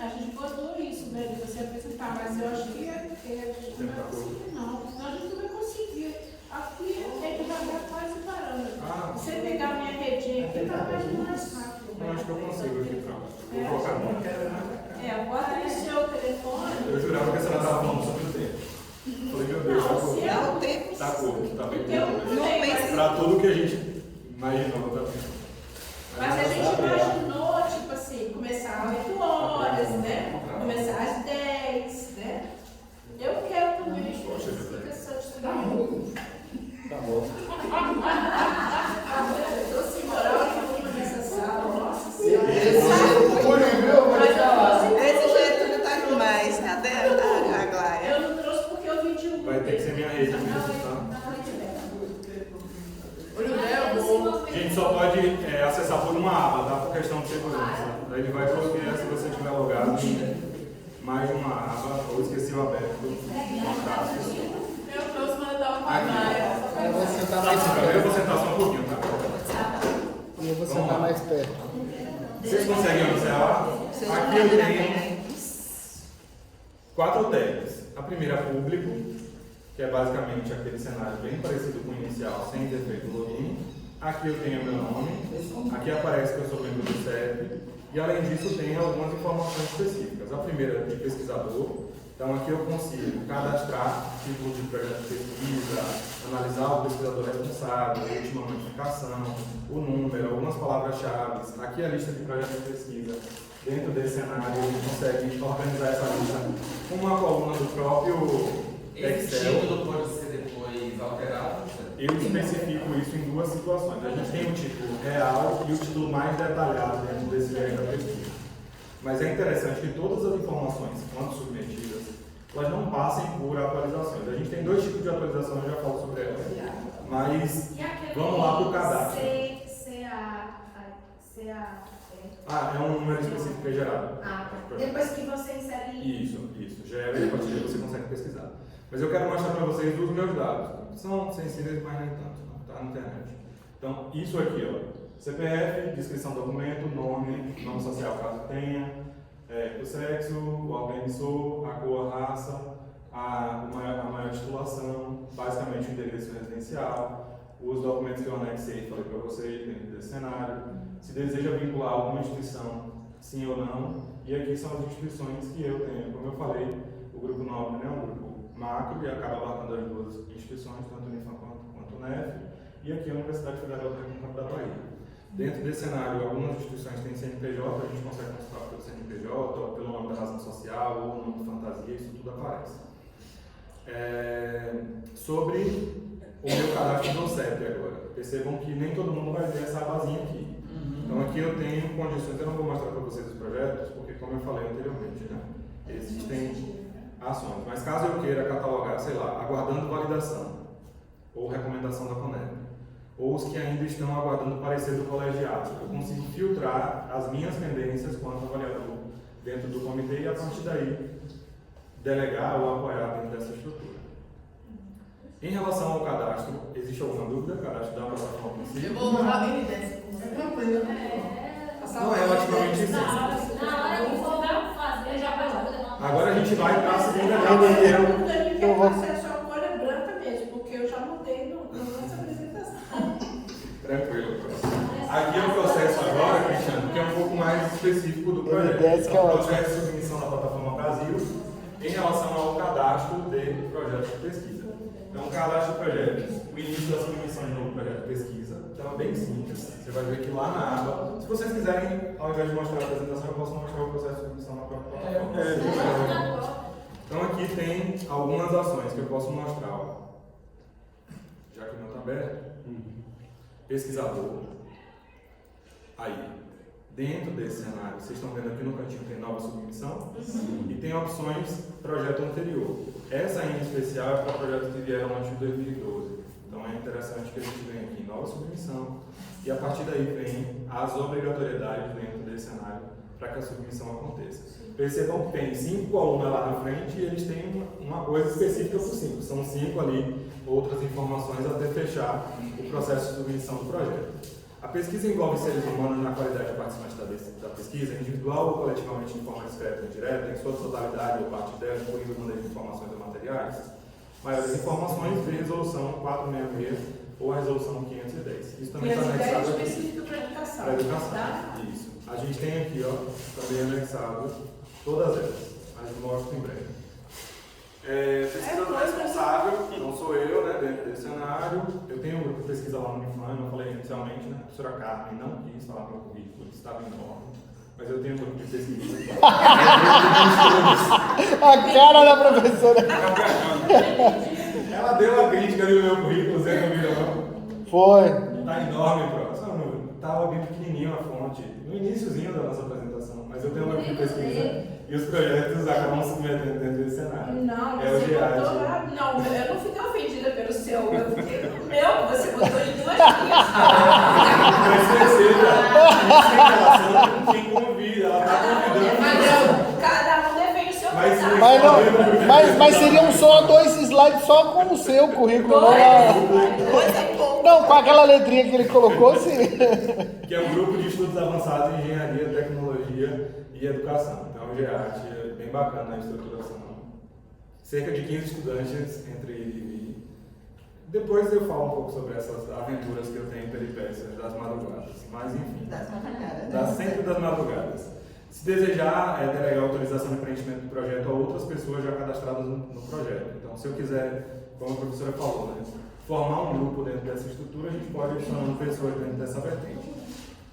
gente botou isso, né, de você apresentar, mas eu acho que não vai conseguir não, senão a gente não vai conseguir. Aqui tem que jogar quase parando. Você pegar a minha redinha aqui, tá mais rápido. Eu acho que eu consigo aqui, pronto. Vou colocar no bota aí o seu telefone. Eu jurava que a senhora estava falando sobre o tempo. Falei, meu Deus, Não, tá curto. Tá curto, tá bem curto. Pra tudo que a gente imaginou, tá bem. Mas a gente imaginou, tipo assim, começar às 8 horas, né? Começar às 10, né? Eu quero também, fica só distribuindo. Tá bom. Eu tô sem moral nenhuma nessa sala, nossa Esse jeito, viu? Vou te falar. Desse jeito não tá demais. Cadê a Glória? Eu não trouxe porque eu vi de um. Vai ter que ser minha rede mesmo, tá? A gente só pode acessar por uma aba, tá? Por questão de segurança. Daí ele vai bloquear se você estiver logado em mais de uma aba ou esqueceu aberto. Eu trouxe, mas eu tava com a Maia. Eu vou sentar Tá, mais eu perto. vou sentar só um pouquinho, tá? Eu vou sentar mais perto. Vocês conseguem observar? Aqui eu tenho 4 tags. A primeira é público, que é basicamente aquele cenário bem parecido com o inicial, sem ter feito login. Aqui eu tenho meu nome, aqui aparece que eu sou membro do CEP, e além disso tem algumas informações específicas. A primeira é de pesquisador, então aqui eu consigo cadastrar tipo de projeto de pesquisa, analisar o pesquisador responsável, a última notificação, o número, algumas palavras-chave. Aqui é a lista de projetos de pesquisa. Dentro desse cenário a gente consegue organizar essa lista com uma coluna do próprio Esse Excel. título pode ser depois alterado? Eu especifico isso em 2 situações. A gente tem o título real e o título mais detalhado dentro desse viés da pesquisa. Mas é interessante que todas as informações, quando submetidas, elas não passem por atualizações. A gente tem 2 tipos de atualização, eu já falo sobre elas. Mas vamos lá para o cadastro. É um número específico que é gerado. Depois que você insere. Isso. Gera e a partir daí você consegue pesquisar. Mas eu quero mostrar para vocês os meus dados. São sensíveis, mas nem tanto, não, tá na internet. Então, isso aqui, ó. CPF, descrição do documento, nome social caso tenha, o sexo, o órgão emissor, a cor, a raça, a maior titulação, basicamente o endereço residencial, os documentos que eu anexei e falei para vocês dentro desse cenário, se deseja vincular alguma instituição, sim ou não, e aqui são as instituições que eu tenho, como eu falei, O grupo nobre, né, é um grupo macro e acaba abarcando as duas instituições, tanto o INFAM quanto o NEF, e aqui a Universidade Federal do Recôncavo da Bahia. Dentro desse cenário, algumas instituições têm CNPJ, a gente consegue consultar pelo CNPJ, ou pelo nome da razão social, ou o nome de fantasia, isso tudo aparece. Sobre o meu cadastro do CEP agora. Percebam que nem todo mundo vai ver essa abazinha aqui. Então aqui eu tenho condições, eu não vou mostrar para vocês os projetos, porque como eu falei anteriormente, né, existem ações. Mas caso eu queira catalogar, sei lá, aguardando validação, ou recomendação da CONEP, ou os que ainda estão aguardando parecer do colegiado, eu consigo filtrar as minhas pendências quanto avaliador dentro do comitê e a partir daí delegar ou apoiar dentro dessa estrutura. Em relação ao cadastro, existe alguma dúvida? Cadastro da plataforma em si? Eu vou usar ele dessa. Não é otimamente isso. Na hora que for fazer, já vai lá. Agora a gente vai para a segunda Eu etapa. quero fazer só a folha branca mesmo, porque eu já mudei na nossa apresentação. Tranquilo. Aqui é o processo agora, Cristiano, que é um pouco mais específico do projeto. desce que é Então, o ótimo. processo de submissão da plataforma Brasil em relação ao cadastro de projetos de pesquisa. Então, o cadastro de projetos, o início da submissão de novo projeto de pesquisa, então é bem simples. Você vai ver que lá na aba, se vocês quiserem, ao invés de mostrar a apresentação, eu posso mostrar o processo de submissão na própria plataforma. Então, aqui tem algumas ações que eu posso mostrar. Ó. Já que não está aberto. Pesquisador. Aí, dentro desse cenário, vocês estão vendo aqui no cantinho tem nova submissão e tem opções projeto anterior. Essa em especial é para projetos que vieram antes de 2012. Então é interessante que a gente venha aqui em nova submissão e a partir daí vem as obrigatoriedades dentro desse cenário para que a submissão aconteça. Percebam que tem 5 colunas lá na frente e eles têm uma coisa específica por 5. São 5 ali, outras informações até fechar o processo de submissão do projeto. A pesquisa envolve seres humanos na qualidade de participante da pesquisa, individual ou coletivamente de forma discreta ou indireta, em sua totalidade ou parte dela, incluindo o manejo de informações ou materiais. Maiores informações, vê resolução 466 ou a resolução 510. Isso também está anexado aqui. Específico para educação. Para educação. Tá? Isso. A gente tem aqui, ó, também anexado todas elas. A gente mostra em breve. Pesquisador responsável, não sou eu, né, dentro desse cenário. Eu tenho um grupo de pesquisa lá no Unifam, eu falei inicialmente, né, a professora Carmen não quis falar no meu currículo, estava enorme, mas eu tenho um grupo de pesquisa. A cara da professora. Ela deu uma crítica ali no meu currículo, você não viu não? Foi. Tá enorme, professor. Estava bem pequenininho a fonte, no iníciozinho da nossa apresentação, mas eu tenho um grupo de pesquisa e os projetos acabam se metendo dentro desse cenário. Não, É o você GIAT. botou lá. Não, eu não fiquei ofendida pelo seu. Eu fiquei no meu, você botou em 2 linhas. Mas perceba, isso tem relação com quem convida, ela está convidando. Mas cada um defende o seu Mas pedaço. Mas, não, mas seriam só 2 slides só com o seu currículo. Não, não, com aquela letrinha que ele colocou, sim. Que é um grupo de estudos avançados em engenharia, tecnologia e educação. Então, o GEAT é bem bacana a estruturação. Cerca de 15 estudantes entre ele e... Depois eu falo um pouco sobre essas aventuras que eu tenho em peripécias das madrugadas. Mas, enfim, Das madrugadas. sempre das madrugadas. Se desejar delegar autorização de preenchimento do projeto a outras pessoas já cadastradas no projeto. Então, se eu quiser, como a professora falou, né, formar um grupo dentro dessa estrutura, a gente pode ir adicionando pessoas dentro dessa vertente.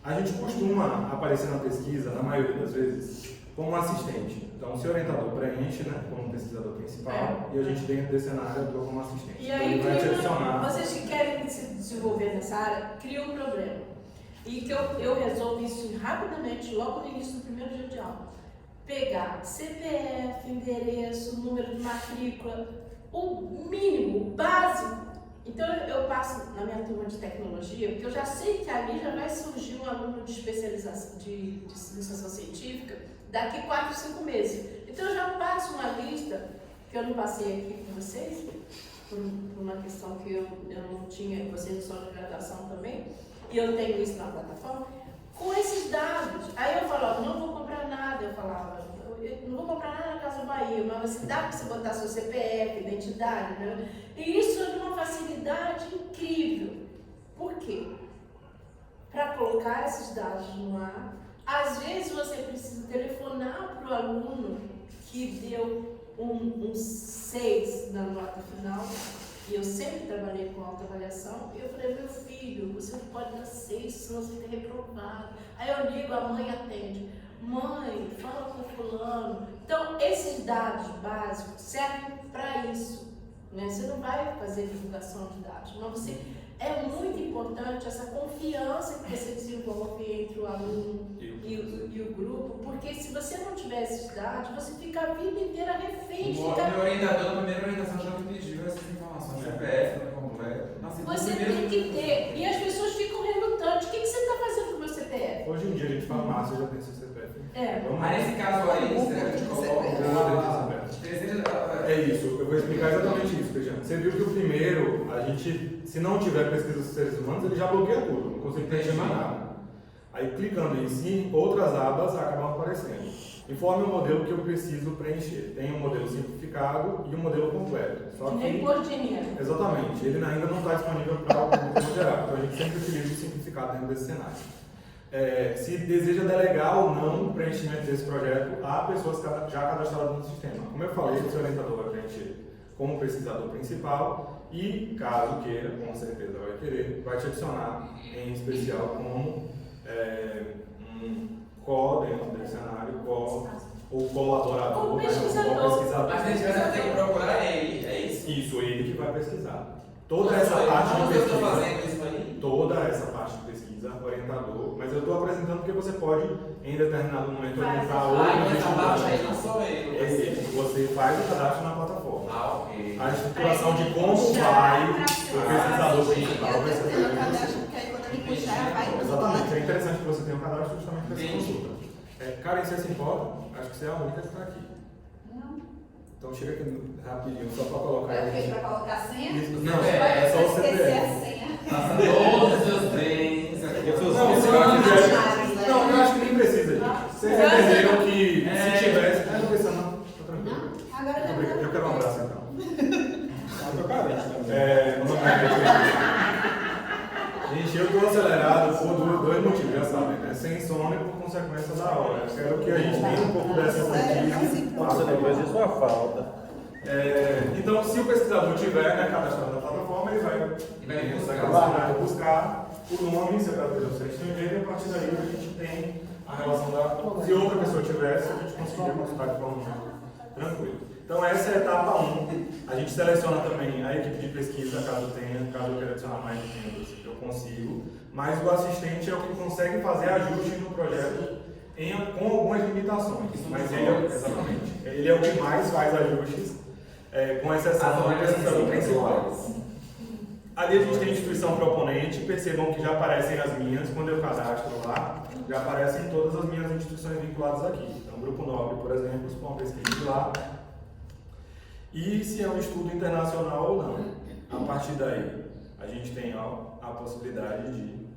A gente costuma aparecer na pesquisa, na maioria das vezes, como assistente. Então, se o orientador preenche, né, como pesquisador principal, e a gente dentro desse cenário atua como assistente. E Então, aí, ele vai te adicionar. vocês que querem se desenvolver nessa área, criam um problema. E que eu resolvo isso rapidamente, logo no início do primeiro dia de aula. Pegar CPF, endereço, número de matrícula, o mínimo, o básico. Então eu passo na minha turma de tecnologia, porque eu já sei que ali já vai surgir um aluno de especialização, de iniciação científica, daqui 4, 5 meses. Então eu já passo uma lista, que eu não passei aqui com vocês, por uma questão que eu não tinha, vocês não são de graduação também, e eu tenho isso na plataforma, com esses dados. Aí eu falava, não vou comprar nada, eu falava, eu não vou comprar nada na Casa Bahia, mas você dá para você botar seu CPF, identidade, né? E isso é de uma facilidade incrível. Por quê? Para colocar esses dados no ar, às vezes você precisa telefonar para o aluno que deu um 6 na nota final, e eu sempre trabalhei com autoavaliação, e eu falei, meu filho, você não pode dar 6, senão você fica reprovado. Aí eu ligo, a mãe atende, mãe, fala com fulano. Então, esses dados básicos servem para isso, né? Você não vai fazer divulgação de dados, mas você... É muito importante essa confiança que você desenvolve entre o aluno e o grupo, porque se você não tiver esses dados, você fica a vida inteira refém de O meu orientador, na primeira orientação, já me pediu essas informações, CPF, completo. Você tem que ter, e as pessoas ficam relutantes. O que você está fazendo com o meu CPF? Hoje em dia a gente fala massa, já tem seu CPF. Vamos Mas nesse caso aí, você a gente coloca. É isso, eu vou explicar exatamente isso, Cristiano. Você viu que o primeiro, a gente, se não tiver pesquisa dos seres humanos, ele já bloqueia tudo, não consegue preencher mais nada. Aí clicando em sim, outras abas acabam aparecendo. Informe o modelo que eu preciso preencher. Tem um modelo simplificado e um modelo completo. Só que, nem por dinheiro. exatamente, ele ainda não está disponível para o público geral, então a gente sempre utiliza o simplificado dentro desse cenário. Se deseja delegar ou não o preenchimento desse projeto a pessoas já cadastradas no sistema. Como eu falei, o seu orientador vai preencher como pesquisador principal e, caso queira, com certeza vai querer, vai te adicionar em especial como um co dentro desse cenário, ou colaborador, Ou pesquisador. ou pesquisador. Mas nesse caso, tem que procurar ele, é isso? Isso, ele que vai pesquisar. Toda essa parte de pesquisa, fazendo isso aí? toda essa parte de pesquisa, orientador, mas eu estou apresentando porque você pode, em determinado momento, orientar outros essa parte aí estudantes. não sou eu. Você faz o cadastro na plataforma. Ok. A estruturação de como vai o pesquisador principal vai Eu ser tenho feita. cadastro, porque aí quando ele puxar, vai. Exatamente, é interessante que você tenha um cadastro justamente para essa Entendi. consulta. Karen, você se importa? Acho que você é a única que está aqui. Não. Então chega aqui rapidinho, só para colocar aí. Para colocar a senha? Isso, não, é só o Esquecer a CPF. senha. Faça todos os seus bens. Não, se não quiser. Não, eu acho que nem precisa, gente. Vocês entenderam que se tivesse. Não precisa, não. Tá tranquilo. Agora já Obrigado. Eu quero um abraço então. Gente, eu estou acelerado por dois motivos, já sabem, né? Sem sono e por consequência da hora. Eu quero que a gente tenha um pouco dessa frentise. Nossa, depois disso uma falta. Então, se o pesquisador tiver, né, cadastrado na plataforma, ele vai buscar o nome, seu característica estrangeiro, e a partir daí a gente tem a relação da. Se outra pessoa tivesse, a gente conseguiria consultar de forma tranquila. Então, essa é a etapa 1. A gente seleciona também a equipe de pesquisa, caso eu queira adicionar mais membros, eu consigo. Mas o assistente é o que consegue fazer ajustes no projeto com algumas limitações. Mas ele é o que mais faz ajustes, com exceção do pesquisador principal. Ali a gente tem a instituição proponente, percebam que já aparecem as minhas, quando eu cadastro lá, já aparecem todas as minhas instituições vinculadas aqui. Então, Grupo Nobre, por exemplo, se for uma pesquisa lá, e se é um estudo internacional ou não. A partir daí, a gente tem a possibilidade de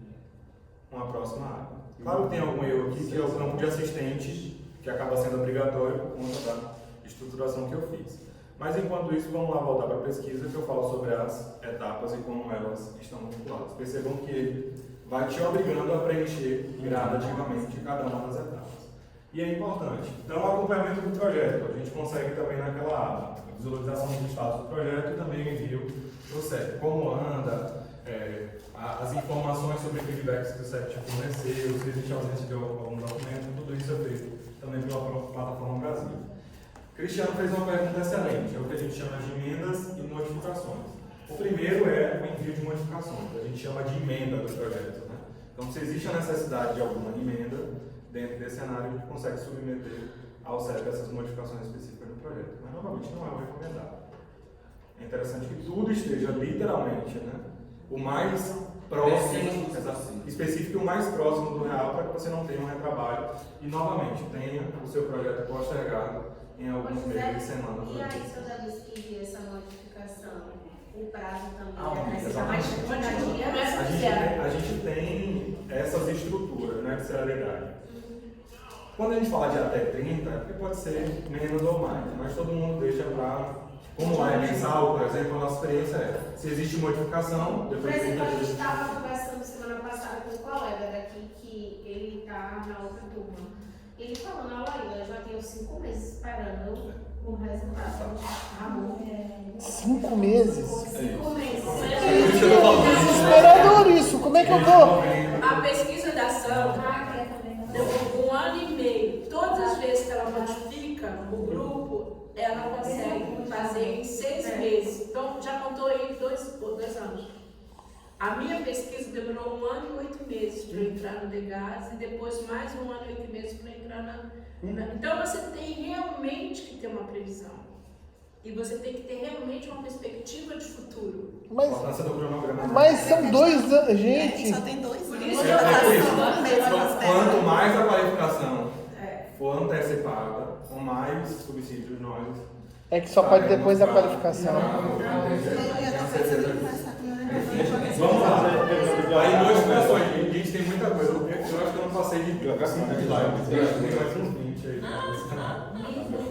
uma próxima área. Claro que tem algum erro aqui, que é o campo de assistente, que acaba sendo obrigatório por conta da estruturação que eu fiz. Mas enquanto isso, vamos lá voltar para a pesquisa, que eu falo sobre as etapas e como elas estão vinculadas. Percebam que ele vai te obrigando a preencher gradativamente cada uma das etapas. E é importante. Então, o acompanhamento do projeto. A gente consegue também naquela aba, a visualização do status do projeto e também o envio do CEP. Como anda, as informações sobre feedbacks que o CEP te forneceu, se existe ausência de algum documento, tudo isso é feito também pela plataforma Brasil. Cristiano fez uma pergunta excelente, é o que a gente chama de emendas e modificações. O primeiro é o envio de modificações, a gente chama de emenda do projeto. Né? Então, se existe a necessidade de alguma emenda, dentro desse cenário, a gente consegue submeter ao CEP essas modificações específicas do projeto. Mas, novamente, não é o recomendado. É interessante que tudo esteja literalmente, né, o mais próximo, específico e o mais próximo do real, para que você não tenha um retrabalho e, novamente, tenha o seu projeto postergado em alguns meses, semanas. E aí, se eu já disse que envia essa modificação, o prazo também Aumenta, fica mais curto? A gente tem essas estruturas, né, de celeridade. Quando a gente fala de até 30, é porque pode ser menos ou mais, mas todo mundo deixa para. Como é mensal, por exemplo, a nossa experiência é: se existe modificação, Por depois de 30 exemplo, a gente dias. estava conversando semana passada com um colega daqui que ele está na outra turma. Ele falando, olha, eu já tenho 5 meses esperando com resultados. 5 meses? 5 meses. Desesperador isso, como é que eu vou? A pesquisa da ação levou 1 ano e meio. Todas as vezes que ela modifica o grupo, ela consegue fazer em 6 meses. Então, já contou aí 2 anos. A minha pesquisa demorou 1 ano e 8 meses para entrar no DEGAS e depois mais 1 ano e 8 meses para entrar na... Então, você tem realmente que ter uma previsão. E você tem que ter realmente uma perspectiva de futuro. Mas, Importância do cronograma. mas são 2 anos, É, gente. só tem 2 Por anos. isso É por isso. Um mês pra Quanto mais a qualificação É. for antecipada, com mais subsídios nós. É que só pode depois da qualificação. Vamos lá. Aí modificações. A gente tem muita coisa. Eu acho que eu não passei de 5 slides. Tem mais uns 20 aí.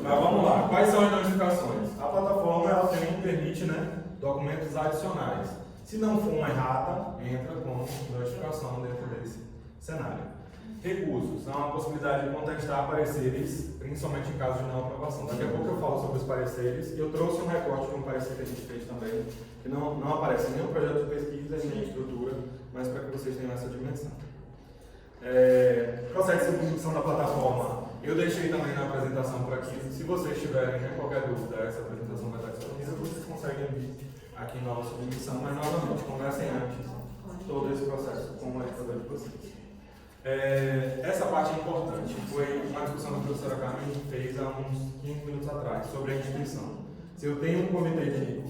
Mas vamos lá. Quais são as notificações? A plataforma ela também permite, né, documentos adicionais. Se não for uma errata, entra com notificação dentro desse cenário. Recursos. Há uma possibilidade de contestar pareceres, principalmente em caso de não aprovação. Daqui a pouco eu falo sobre os pareceres. Eu trouxe um recorte de um parecer que a gente fez também, que não aparece nem no projeto de pesquisa, nem em estrutura, mas para que vocês tenham essa dimensão. Processo de submissão da plataforma. Eu deixei também na apresentação por aqui. Se vocês tiverem, né, qualquer dúvida, essa apresentação vai estar disponível, vocês conseguem vir aqui na nossa submissão, mas novamente, conversem antes todo esse processo com o editor de vocês. Essa parte é importante. Foi uma discussão que a professora Carmen fez há uns 15 minutos atrás sobre a instituição. Se eu tenho um comitê de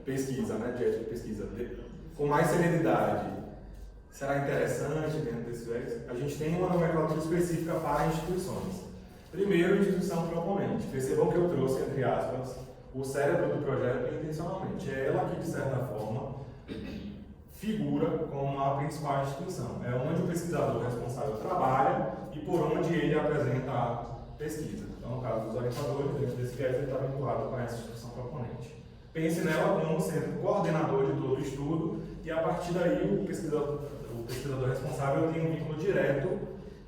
pesquisa, né, de ética de pesquisa, com mais celeridade, será interessante dentro desse viés? A gente tem uma nomenclatura específica para instituições. Primeiro, instituição proponente. Percebam que eu trouxe, entre aspas, o cérebro do projeto intencionalmente. É ela que, de certa forma, figura como a principal instituição. É onde o pesquisador responsável trabalha e por onde ele apresenta a pesquisa. Então, no caso dos orientadores, dentro desse viés, ele está vinculado com essa instituição proponente. Pense nela como sendo coordenador de todo o estudo e, a partir daí, o pesquisador responsável tem um vínculo direto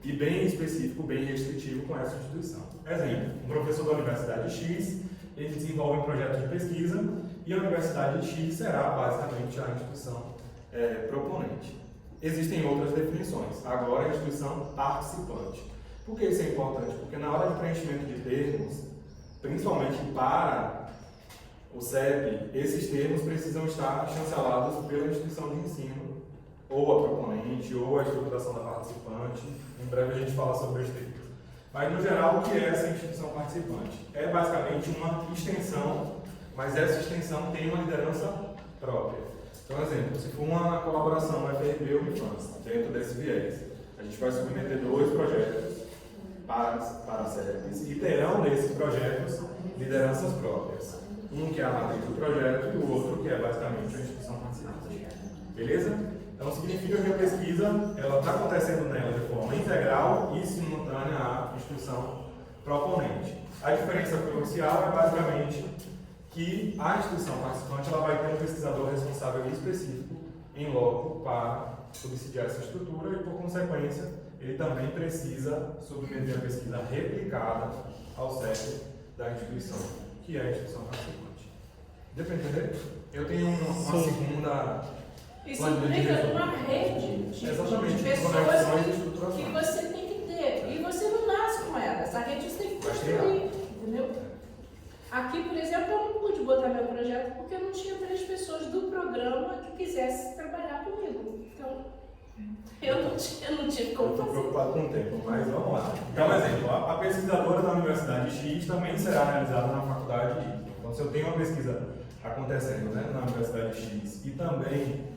e bem específico, bem restritivo com essa instituição. Exemplo, um professor da Universidade X, ele desenvolve um projeto de pesquisa e a Universidade X será, basicamente, a instituição proponente. Existem outras definições. Agora, a instituição participante. Por que isso é importante? Porque na hora de preenchimento de termos, principalmente para o CEP, esses termos precisam estar chancelados pela instituição de ensino, ou a proponente, ou a estruturação da participante. Em breve a gente fala sobre os termos. Mas, no geral, o que é essa instituição participante? É basicamente uma extensão, mas essa extensão tem uma liderança própria. Então, exemplo, se for uma colaboração FRB ou Unifans, dentro desse viés, a gente vai submeter 2 projetos para a CEPES e terão nesses projetos lideranças próprias. Um que é a matriz do projeto e o outro que é basicamente a instituição participante. Beleza? Então, significa que a pesquisa está acontecendo nela de forma integral e simultânea à instituição proponente. A diferença crucial é basicamente que a instituição participante ela vai ter um pesquisador responsável específico em loco para subsidiar essa estrutura e, por consequência, ele também precisa submeter a pesquisa replicada ao CEP da instituição, que é a instituição participante. Deu para entender? Eu tenho uma segunda... Isso implica uma rede de pessoas que você tem que ter. E você não nasce com ela. Essa rede você tem que construir. Entendeu? Aqui, por exemplo, eu não pude botar meu projeto porque eu não tinha 3 pessoas do programa que quisessem trabalhar comigo. Então, eu não tinha como Eu estou fazer. preocupado com o tempo, mas vamos lá. Então, exemplo, a pesquisadora da Universidade X também será realizada na Faculdade Y. Então, se eu tenho uma pesquisa acontecendo, né, na Universidade X e também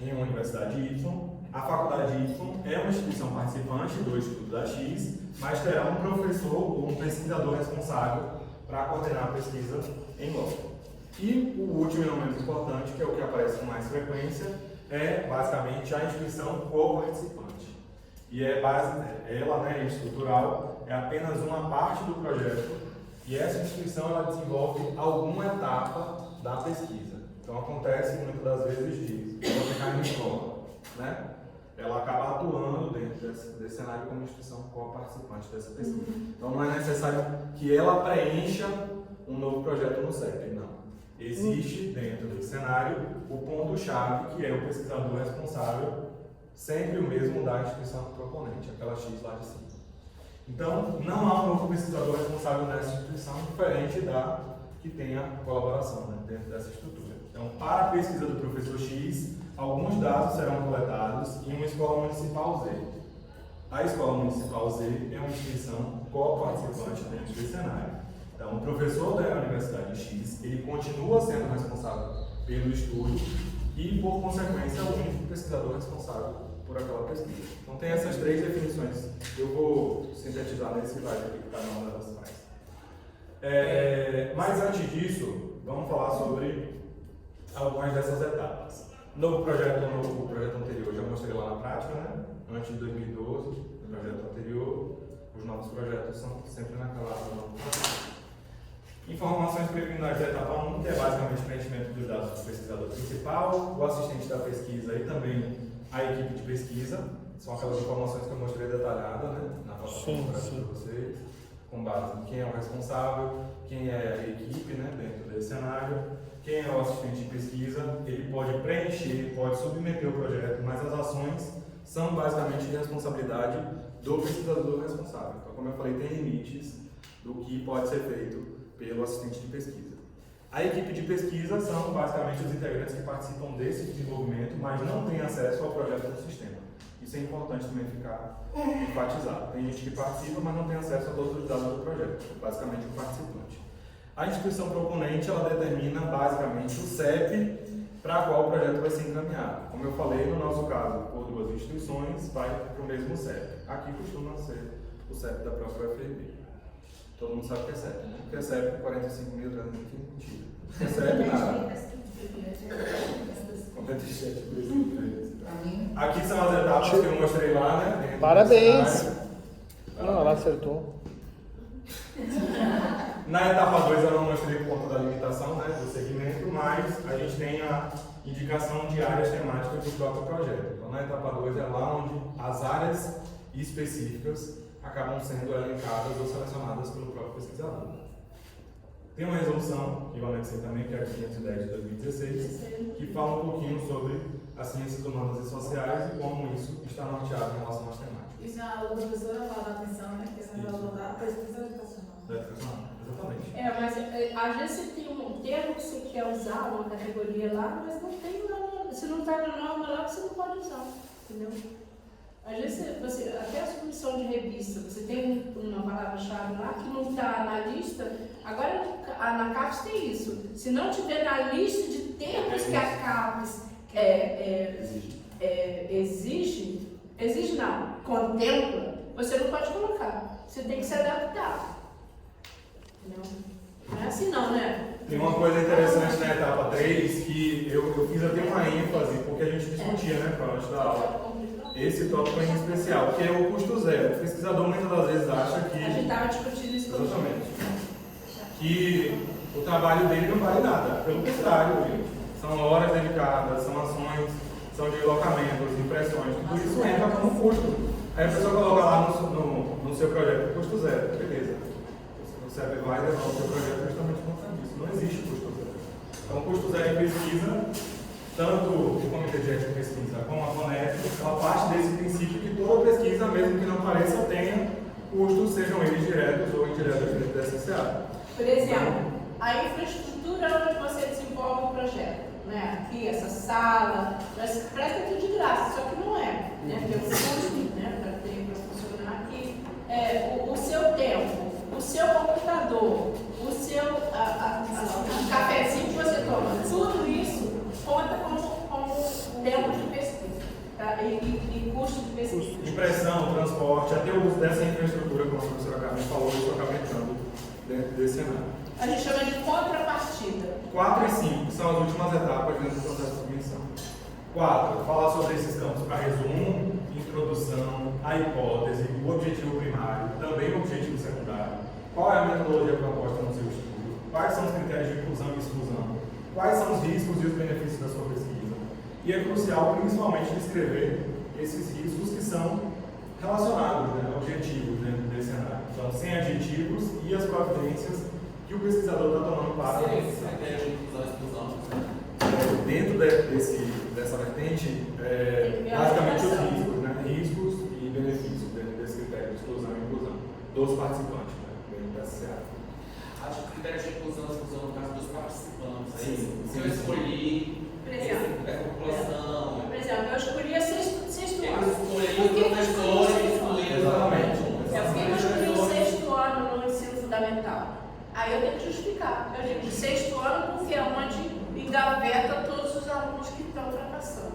em uma Universidade Y, a Faculdade Y é uma instituição participante do Estudo da X, mas terá um professor ou um pesquisador responsável para coordenar a pesquisa em loco. E o último e não menos importante, que é o que aparece com mais frequência, é basicamente a instituição co-participante. E ela, né, estrutural, é apenas uma parte do projeto e essa instituição ela desenvolve alguma etapa da pesquisa. Então acontece muitas das vezes de você cair em escola, né? ela acaba atuando dentro desse cenário como instituição co-participante dessa pesquisa. Então não é necessário que ela preencha um novo projeto no CEP, não. Existe dentro desse cenário o ponto-chave, que é o pesquisador responsável, sempre o mesmo da instituição proponente, aquela X lá de cima. Então, não há um novo pesquisador responsável nessa instituição, diferente da que tenha colaboração, né, dentro dessa estrutura. Então, para a pesquisa do professor X, alguns dados serão coletados em uma escola municipal Z. A escola municipal Z é uma instituição co-participante dentro desse cenário. Então, o professor da Universidade X, ele continua sendo responsável pelo estudo e, por consequência, é o único pesquisador responsável por aquela pesquisa. Então, tem essas 3 definições. Eu vou sintetizar nesse slide aqui que cada uma delas faz. Mas antes disso, vamos falar sobre algumas dessas etapas. Novo projeto, o projeto anterior, já mostrei lá na prática, né? Antes de 2012, o projeto anterior, os novos projetos são sempre naquela novo projeto. Informações preliminares da etapa 1, que é basicamente o preenchimento dos dados do pesquisador principal, o assistente da pesquisa e também a equipe de pesquisa. São aquelas informações que eu mostrei detalhadas, né? Na plataforma para vocês, com base em quem é o responsável, quem é a equipe, né? Dentro desse cenário. Quem é o assistente de pesquisa, ele pode preencher, pode submeter o projeto, mas as ações são basicamente de responsabilidade do pesquisador responsável. Então, como eu falei, tem limites do que pode ser feito pelo assistente de pesquisa. A equipe de pesquisa são basicamente os integrantes que participam desse desenvolvimento, mas não têm acesso ao projeto do sistema. Isso é importante também ficar enfatizado. Tem gente que participa, mas não tem acesso a todos os dados do projeto, basicamente o participante. A instituição proponente, ela determina basicamente o CEP para qual o projeto vai ser encaminhado. Como eu falei, no nosso caso, por 2 instituições, vai para o mesmo CEP. Aqui costuma ser o CEP da própria UFRB. Todo mundo sabe o que é CEP, né? O que é CEP? 45 mil, mentira. O que é CEP? Nada. 47 mil. Aqui são as etapas que eu mostrei lá, né? Parabéns! Ela acertou. Na etapa 2 eu não mostrei por conta da limitação, né, do segmento, mas a gente tem a indicação de áreas temáticas do próprio projeto. Então na etapa 2 é lá onde as áreas específicas acabam sendo elencadas ou selecionadas pelo próprio pesquisador. Tem uma resolução, que eu anexei também, que é a 510 de 2016, que fala um pouquinho sobre as ciências humanas e sociais e como isso está norteado em relação às temáticas. Isso é uma aula da professora lá da atenção, né? Que é a aula da pesquisa educacional. Da educacional, exatamente. Mas às vezes você tem um termo que você quer usar, uma categoria lá, mas não tem uma, se não está na norma lá, você não pode usar, entendeu? Às vezes você até a submissão de revista, você tem uma palavra-chave lá que não está na lista. Agora na CAPES tem isso. Se não tiver na lista de termos que a CAPES exige não, contempla, você não pode colocar. Você tem que se adaptar. Entendeu? Não é assim não, né? Tem uma coisa interessante na etapa 3 que eu fiz até uma ênfase, porque a gente discutia, né, antes da aula. Esse tópico em especial, que é o custo zero. O pesquisador muitas das vezes acha que... A gente estava discutindo isso. Exatamente. Que o trabalho dele não vale nada. Pelo contrário, são horas dedicadas, são ações, são deslocamentos, impressões, tudo isso entra como custo. Aí a pessoa coloca lá no seu projeto custo zero. Beleza. O CEP vai levar o seu projeto justamente por conta disso. Não existe custo zero. Então, custo zero em pesquisa, tanto o Comitê de Ética de Pesquisa como a FONEP, ela parte desse princípio que toda pesquisa, mesmo que não pareça, tenha custos, sejam eles diretos ou indiretos dentro da SCA. Por exemplo, a infraestrutura onde você desenvolve o projeto, né? Aqui, essa sala, parece que é tudo de graça, só que não é, né? Tem um custo, né? Para funcionar aqui. O seu tempo, o seu computador, o seu cafezinho que você toma, tudo isso conta como tempo de pesquisa, tá? E custo de pesquisa. Impressão, transporte, até o uso dessa infraestrutura, como a professora Carmen falou, isso acaba entrando dentro desse cenário. A gente chama de contrapartida. 4 e 5 são as últimas etapas dentro do processo de submissão. 4, falar sobre esses campos para resumo, introdução, a hipótese, o objetivo primário, também o objetivo secundário, qual é a metodologia proposta no seu estudo, quais são os critérios de inclusão e exclusão, quais são os riscos e os benefícios da sua pesquisa. E é crucial, principalmente, descrever esses riscos que são relacionados, né, objetivos dentro desse cenário. Então, sem adjetivos e as providências que o pesquisador está tomando para Seria isso, a ideia de inclusão e exclusão. dentro dessa vertente, basicamente os riscos, né, riscos e benefícios dentro desse critério de exclusão e inclusão dos participantes, né, dentro da SCA. Acho que o critério de inclusão e exclusão no caso dos participantes. Sim, Se eu escolhi Por exemplo, essa população, por exemplo, eu escolhi sexto eu ano. escolhi Por o que eu professor escolhi e sexto ano? escolhi Exatamente. Por que eu escolhi o sexto ano no ensino fundamental? Aí eu tenho que justificar. Eu digo sexto ano porque é onde engaveta todos os alunos que estão fracassando.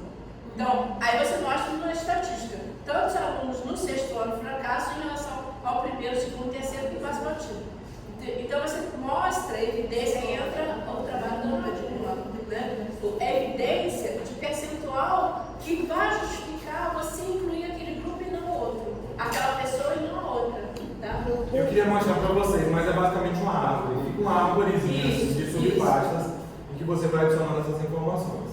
Então, aí você mostra uma estatística. Tantos alunos no sexto ano fracassam em relação ao primeiro, segundo, terceiro que passa batido. Então você mostra a evidência, aí entra o trabalho do Rodrigo, né? A evidência de percentual que vai justificar você incluir aquele grupo e não o outro. Aquela pessoa e não a outra. Tá? Eu queria mostrar para vocês, mas é basicamente uma árvore. Fica uma árvorezinha de subpastas em que você vai adicionando essas informações.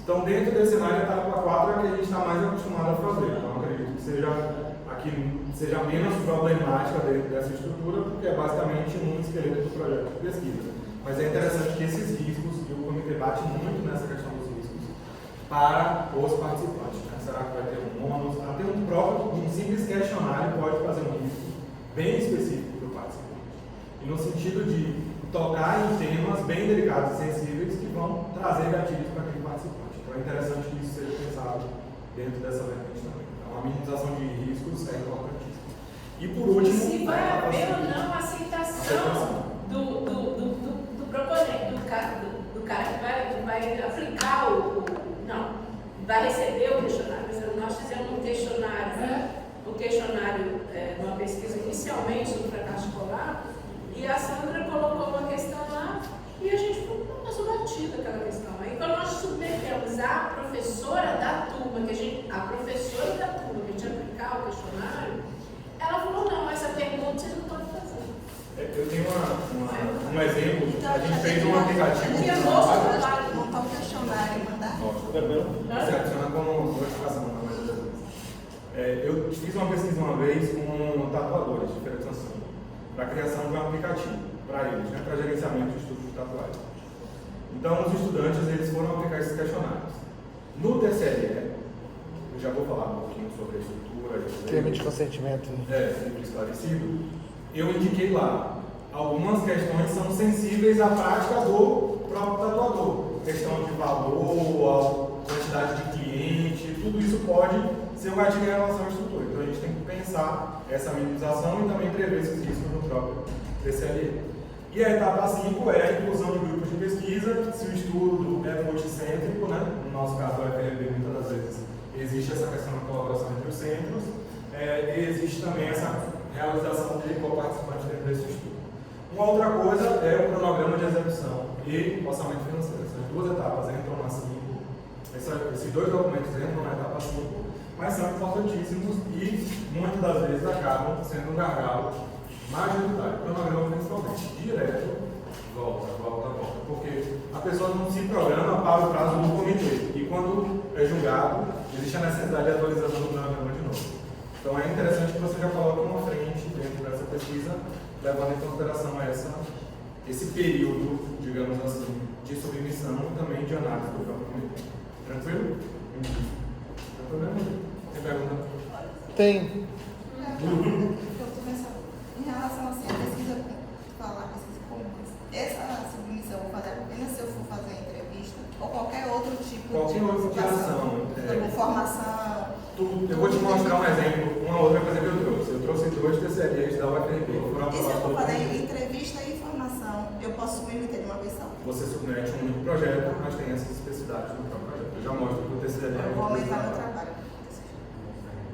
Então, dentro desse cenário, a etapa 4 é a que a gente está mais acostumado a fazer. Então, acredito que seja menos problemática dentro dessa estrutura, porque é basicamente um esqueleto do projeto de pesquisa. Mas é interessante que esses riscos, e o comitê bate muito nessa questão dos riscos, para os participantes. Né? Será que vai ter um ônus? Até um simples questionário pode fazer um risco bem específico para o participante. E no sentido de tocar em temas bem delicados e sensíveis que vão trazer gatilhos para aquele participante. Então é interessante que isso seja pensado dentro dessa vertente também. Então a minimização de riscos é importantíssima. E por último, se vai haver ou não a aceitação do proponente, do cara que vai aplicar não, vai receber o questionário. Nós fizemos um questionário, numa pesquisa inicialmente sobre fracasso escolar, e a Sandra colocou uma questão lá e a gente falou, passou batida aquela questão. Aí quando nós submetemos a professora da turma, que a gente ia aplicar o questionário, ela falou, não, essa pergunta você não pode fazer. Eu tenho um exemplo, a gente fez um aplicativo. Tinha moço trabalho. Montar um questionário e mandar. Você adiciona como notificação, na maioria das vezes. Eu fiz uma pesquisa uma vez com tatuadores de Feira de Santana, para a criação de um aplicativo para eles, né, para gerenciamento de estudos de tatuagem. Então, os estudantes eles foram aplicar esses questionários. No TCLE, eu já vou falar um pouquinho sobre a estrutura. Termo de consentimento. Sempre esclarecido. Eu indiquei lá, algumas questões são sensíveis à prática do próprio tatuador. Questão de valor, quantidade de cliente, tudo isso pode ser um gatilho em relação à estrutura. Então a gente tem que pensar essa minimização e também prever esses riscos no próprio TCLE. E a etapa 5 é a inclusão de grupos de pesquisa, se o estudo é multicêntrico, né? No nosso caso, a UFRB, muitas das vezes, existe essa questão da colaboração entre os centros, e existe também essa realização de coparticipantes dentro desse estudo. Uma outra coisa é o cronograma de execução e orçamento financeiro. Essas duas etapas entram na 5, esses dois documentos entram na etapa 5, mas são importantíssimos e muitas das vezes acabam sendo um gargalo majoritário. O cronograma principalmente, direto, volta, porque a pessoa não se programa para o prazo do comitê e quando é julgado, existe a necessidade de atualização do cronograma de novo. Então é interessante que você já coloque uma frente dentro dessa pesquisa, levando em consideração esse período, digamos assim, de submissão e também de análise do próprio comitê. Tranquilo? Não tem problema? Tem pergunta? Tem. Eu tô pensando, em relação assim, a pesquisa, falar pesquisa comum, essa submissão eu vou fazer apenas se eu for fazer a entrevista ou qualquer outro tipo Qualquer outra de ação. Como formação. Eu vou te mostrar um exemplo, uma outra coisa que eu trouxe. Eu trouxe 2 TCLEs da UFRB. E se eu for fazer entrevista e formação, eu posso submeter de uma vez só? Você submete um único projeto, mas tem essas especificidades no próprio projeto. Eu já mostro que o TCLE Eu vou aumentar meu trabalho.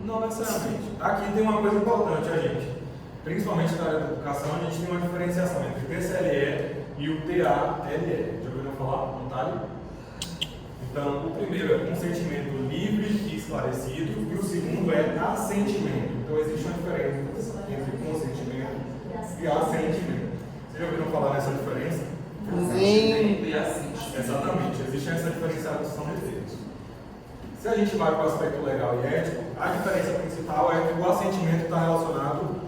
Não necessariamente. Aqui tem uma coisa importante, a gente. Principalmente na área da educação, a gente tem uma diferenciação entre o TCLE e o TALE. Já ouviram falar? Não tá ali? Então, o primeiro é consentimento livre e esclarecido, e o segundo é assentimento. Então, existe uma diferença entre consentimento e assentimento. Vocês já ouviram falar nessa diferença? Consentimento e assentimento. Exatamente, existe essa diferenciação entre eles. Se a gente vai para o aspecto legal e ético, a diferença principal é que o assentimento está relacionado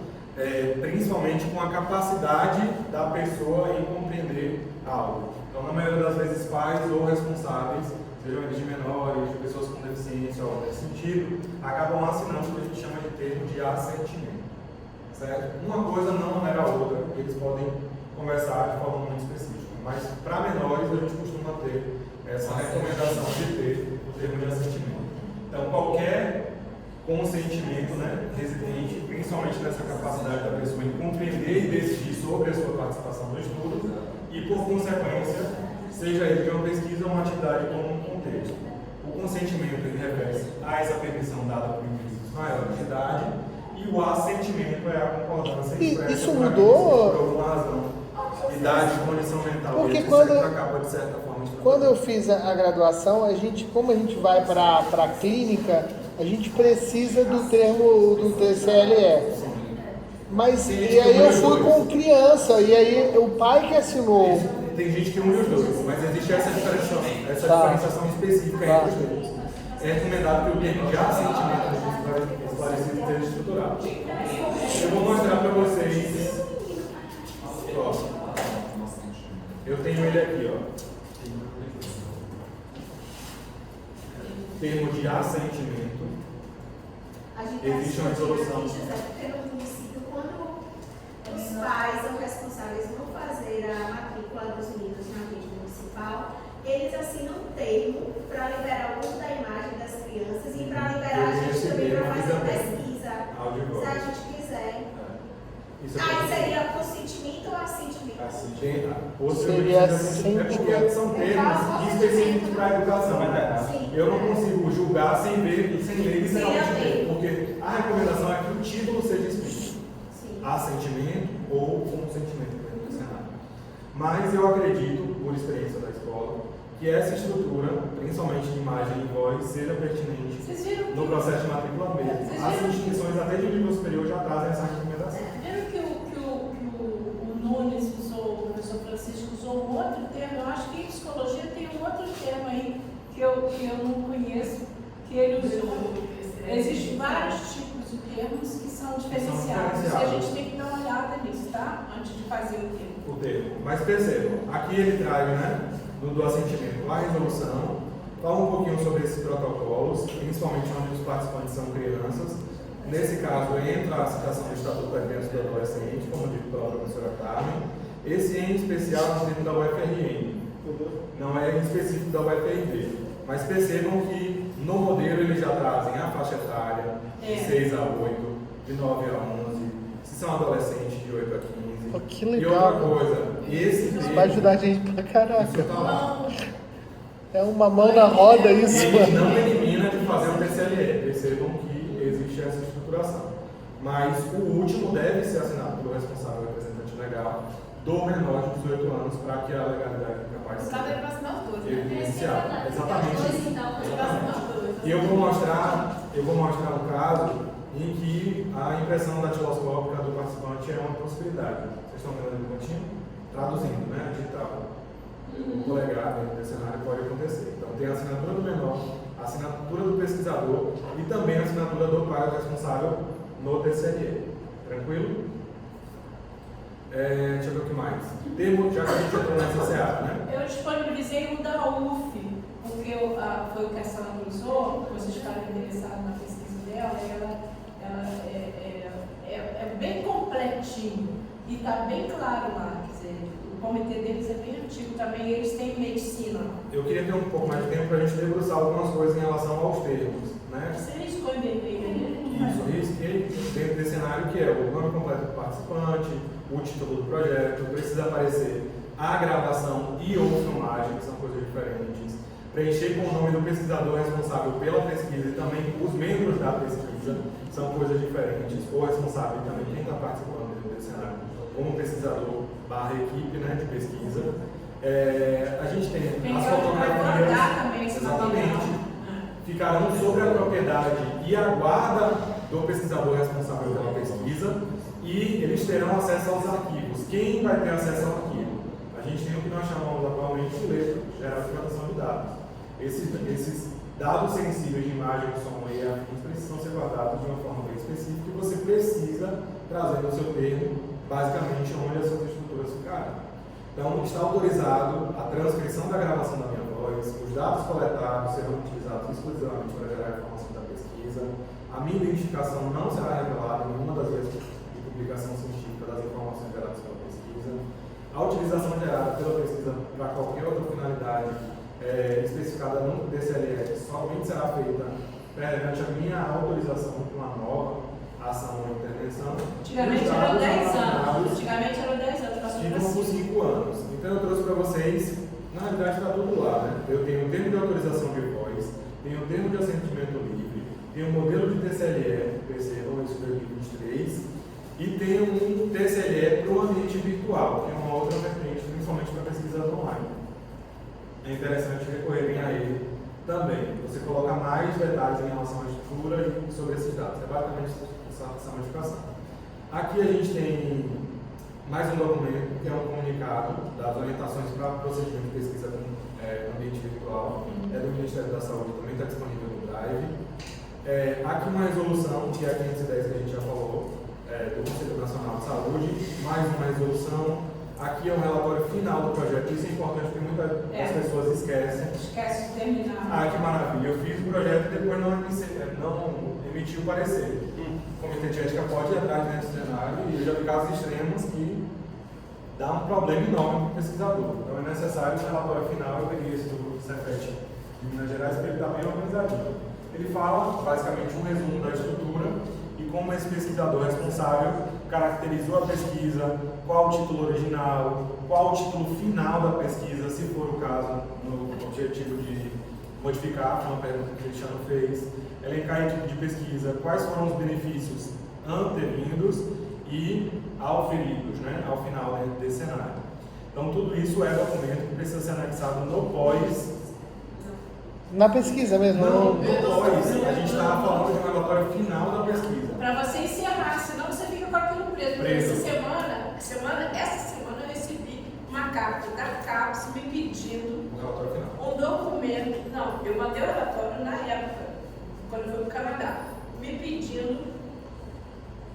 principalmente com a capacidade da pessoa em compreender algo. Então, na maioria das vezes, pais ou responsáveis, sejam eles de menores, de pessoas com deficiência ou nesse sentido, acabam assinando o que a gente chama de termo de assentimento. Certo? Uma coisa não onera a outra, eles podem conversar de forma muito específica, mas para menores a gente costuma ter essa recomendação de ter o termo de assentimento. Então, qualquer consentimento, né, residente, principalmente nessa capacidade da pessoa em compreender e decidir sobre a sua participação no estudo e, por consequência, seja ele de uma pesquisa ou uma atividade como um contexto. O consentimento ele refere-se a essa permissão dada por indivíduos maiores de idade e o assentimento é a concordância expressa isso mudou por alguma razão, idade, condição mental. Porque isso quando, acaba, de certa forma, quando eu fiz a graduação, como a gente vai para a clínica, a gente precisa do termo do TCLE. Mas e aí eu fui com criança, e aí o pai que assinou. Tem gente que une os dois, mas existe essa diferenciação específica entre os dois. É recomendado que o termo de assentimento esclarecido esteja estruturado. Eu vou mostrar para vocês. Ó, eu tenho ele aqui, ó. Termo de assentimento. Existe uma resolução. Porque no município, quando os pais são responsáveis por fazer a matrícula dos meninos na rede municipal, eles assinam um termo para liberar o uso da imagem das crianças e para liberar a gente também para fazer pesquisa. Se a gente quiser. Aí seria consentimento ou assentimento? Seria assentimento. Porque são termos específicos para a educação, né? Eu não consigo julgar sem ler literalmente, porque a recomendação é que o título seja explícito. Assentimento ou consentimento dentro do cenário. Mas eu acredito, por experiência da escola, que essa estrutura, principalmente de imagem e voz, seja pertinente no processo de matrícula mesmo. As instituições até de nível superior já trazem essa recomendação. Viram que o Nunes usou, o professor Francisco usou um outro termo? Eu acho que em psicologia tem um outro termo aí que eu não conheço, que ele usou. Existem vários tipos de termos que são diferenciados. E a gente tem que dar uma olhada nisso, tá? Antes de fazer o termo. O termo. Mas percebam, aqui ele traz, né, do assentimento, a resolução, fala um pouquinho sobre esses protocolos, principalmente onde os participantes são crianças. Nesse caso, entra a citação do Estatuto da Criança e do Adolescente, como dito pela professora Carmen. Esse em especial é um termo da UFRN, não é específico da UFRB. Mas percebam que no modelo eles já trazem a faixa etária de 6 a 8, de 9 a 11, se são adolescentes de 8 a 15. Oh, que legal. E outra coisa, esse termo vai ajudar a gente pra caraca. Isso tá lá. É uma mão na roda isso. Ele não elimina de fazer o TCLE, percebam que existe essa estruturação. Mas o último deve ser assinado pelo responsável representante legal do menor de 18 anos para que a legalidade capaz de ser evidenciada. Exatamente. E eu vou mostrar um caso em que a impressão datiloscópica do participante é uma possibilidade. Vocês estão vendo ali no cantinho? Traduzindo, né? Digital. O polegar dentro desse cenário pode acontecer. Então tem a assinatura do menor, a assinatura do pesquisador e também a assinatura do pai responsável no TCLE. Tranquilo? Deixa eu ver o que mais. Termo, já que a gente entrou nessa seara, né? Eu disponibilizei o da UF, porque foi o que a Sandra usou, vocês ficaram interessados na pesquisa dela, ela é bem completinho e está bem claro lá, quer dizer, o comitê deles é bem antigo também, eles têm medicina. Eu queria ter um pouco mais de tempo para a gente debruçar algumas coisas em relação aos termos, né? Você riscou em vermelho ali? Isso, risquei dentro desse cenário que é o nome completo do participante, o título do projeto, precisa aparecer a gravação e ou filmagem, que são coisas diferentes, preencher com o nome do pesquisador responsável pela pesquisa e também os membros da pesquisa, são coisas diferentes, o responsável e também quem está participando desse cenário, como pesquisador / equipe, né, de pesquisa. A gente tem as fotografias, exatamente, ficarão sobre a propriedade e a guarda do pesquisador responsável pela pesquisa, e eles terão acesso aos arquivos. Quem vai ter acesso ao arquivo? A gente tem o que nós chamamos atualmente de letra, geral de proteção de dados. Esses dados sensíveis de imagem, som e afins precisam ser guardados de uma forma bem específica e você precisa trazer no seu termo, basicamente, onde essas estruturas ficarem. Então, está autorizado a transcrição da gravação da minha voz, os dados coletados serão utilizados exclusivamente para gerar informação da pesquisa, a minha identificação não será revelada em nenhuma das vias de publicação científica das informações geradas pela pesquisa, a utilização gerada pela pesquisa para qualquer outra finalidade especificada no DCLE somente será feita perante a minha autorização de uma nova ação ou intervenção. Antigamente eram 10 anos. Antigamente eram 10 anos, passou para ficam por 5 anos. Então eu trouxe para vocês, na realidade está tudo lá, né? Eu tenho o termo de autorização de voz, tenho o termo de assentimento livre, tenho o modelo de TCLE, percebam isso 2023, e tenho um TCLE para o ambiente virtual, que é uma outra vertente, principalmente para pesquisas online. É interessante recorrerem a ele também. Você coloca mais detalhes em relação à estrutura e sobre esses dados. É basicamente essa modificação. Aqui a gente tem mais um documento, que é um comunicado das orientações para procedimento de pesquisa no ambiente virtual. É do Ministério da Saúde, também está disponível no Drive. Aqui uma resolução, que é a 510 que a gente já falou, do Conselho Nacional de Saúde, mais uma resolução. Aqui é um relatório final do projeto, isso é importante porque muitas pessoas esquecem. Esquece de terminar. Ah, que maravilha, eu fiz o projeto e depois não emiti o parecer. O Comitê de Ética pode ir atrás desse cenário e eu já vi casos extremos que dá um problema enorme para o pesquisador. Então é necessário um relatório final, eu peguei esse do Cefet de Minas Gerais, porque ele está bem organizadinho. Ele fala, basicamente, um resumo da estrutura e como esse pesquisador responsável caracterizou a pesquisa, qual o título original, qual o título final da pesquisa, se for o caso, no objetivo de modificar, foi uma pergunta que o Cristiano fez, elencar a equipe de pesquisa, quais foram os benefícios antevindos e auferidos, né, ao final desse cenário. Então, tudo isso é documento que precisa ser anexado no pós. Na pesquisa mesmo? Não, no pós. A gente estava falando de um relatório final da pesquisa. Para você encerrar, senão você fica com aquilo preso. Porque essa semana eu recebi uma carta da CAPES me pedindo um documento. Não, eu mandei o relatório na época, quando eu fui para o Canadá, me pedindo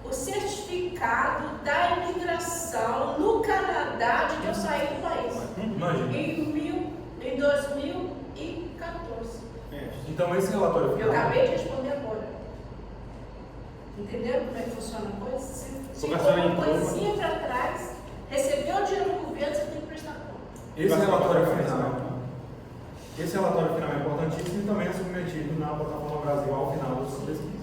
o certificado da imigração no Canadá de que eu saí do país. Imagina. Em 2014. Então esse relatório final. Eu acabei de responder agora. Entenderam como é que funciona a coisa? Se for uma coisinha para trás, recebeu o dinheiro do governo, você tem que prestar conta. Esse relatório final é importantíssimo e também é submetido na plataforma Brasil ao final da sua pesquisa.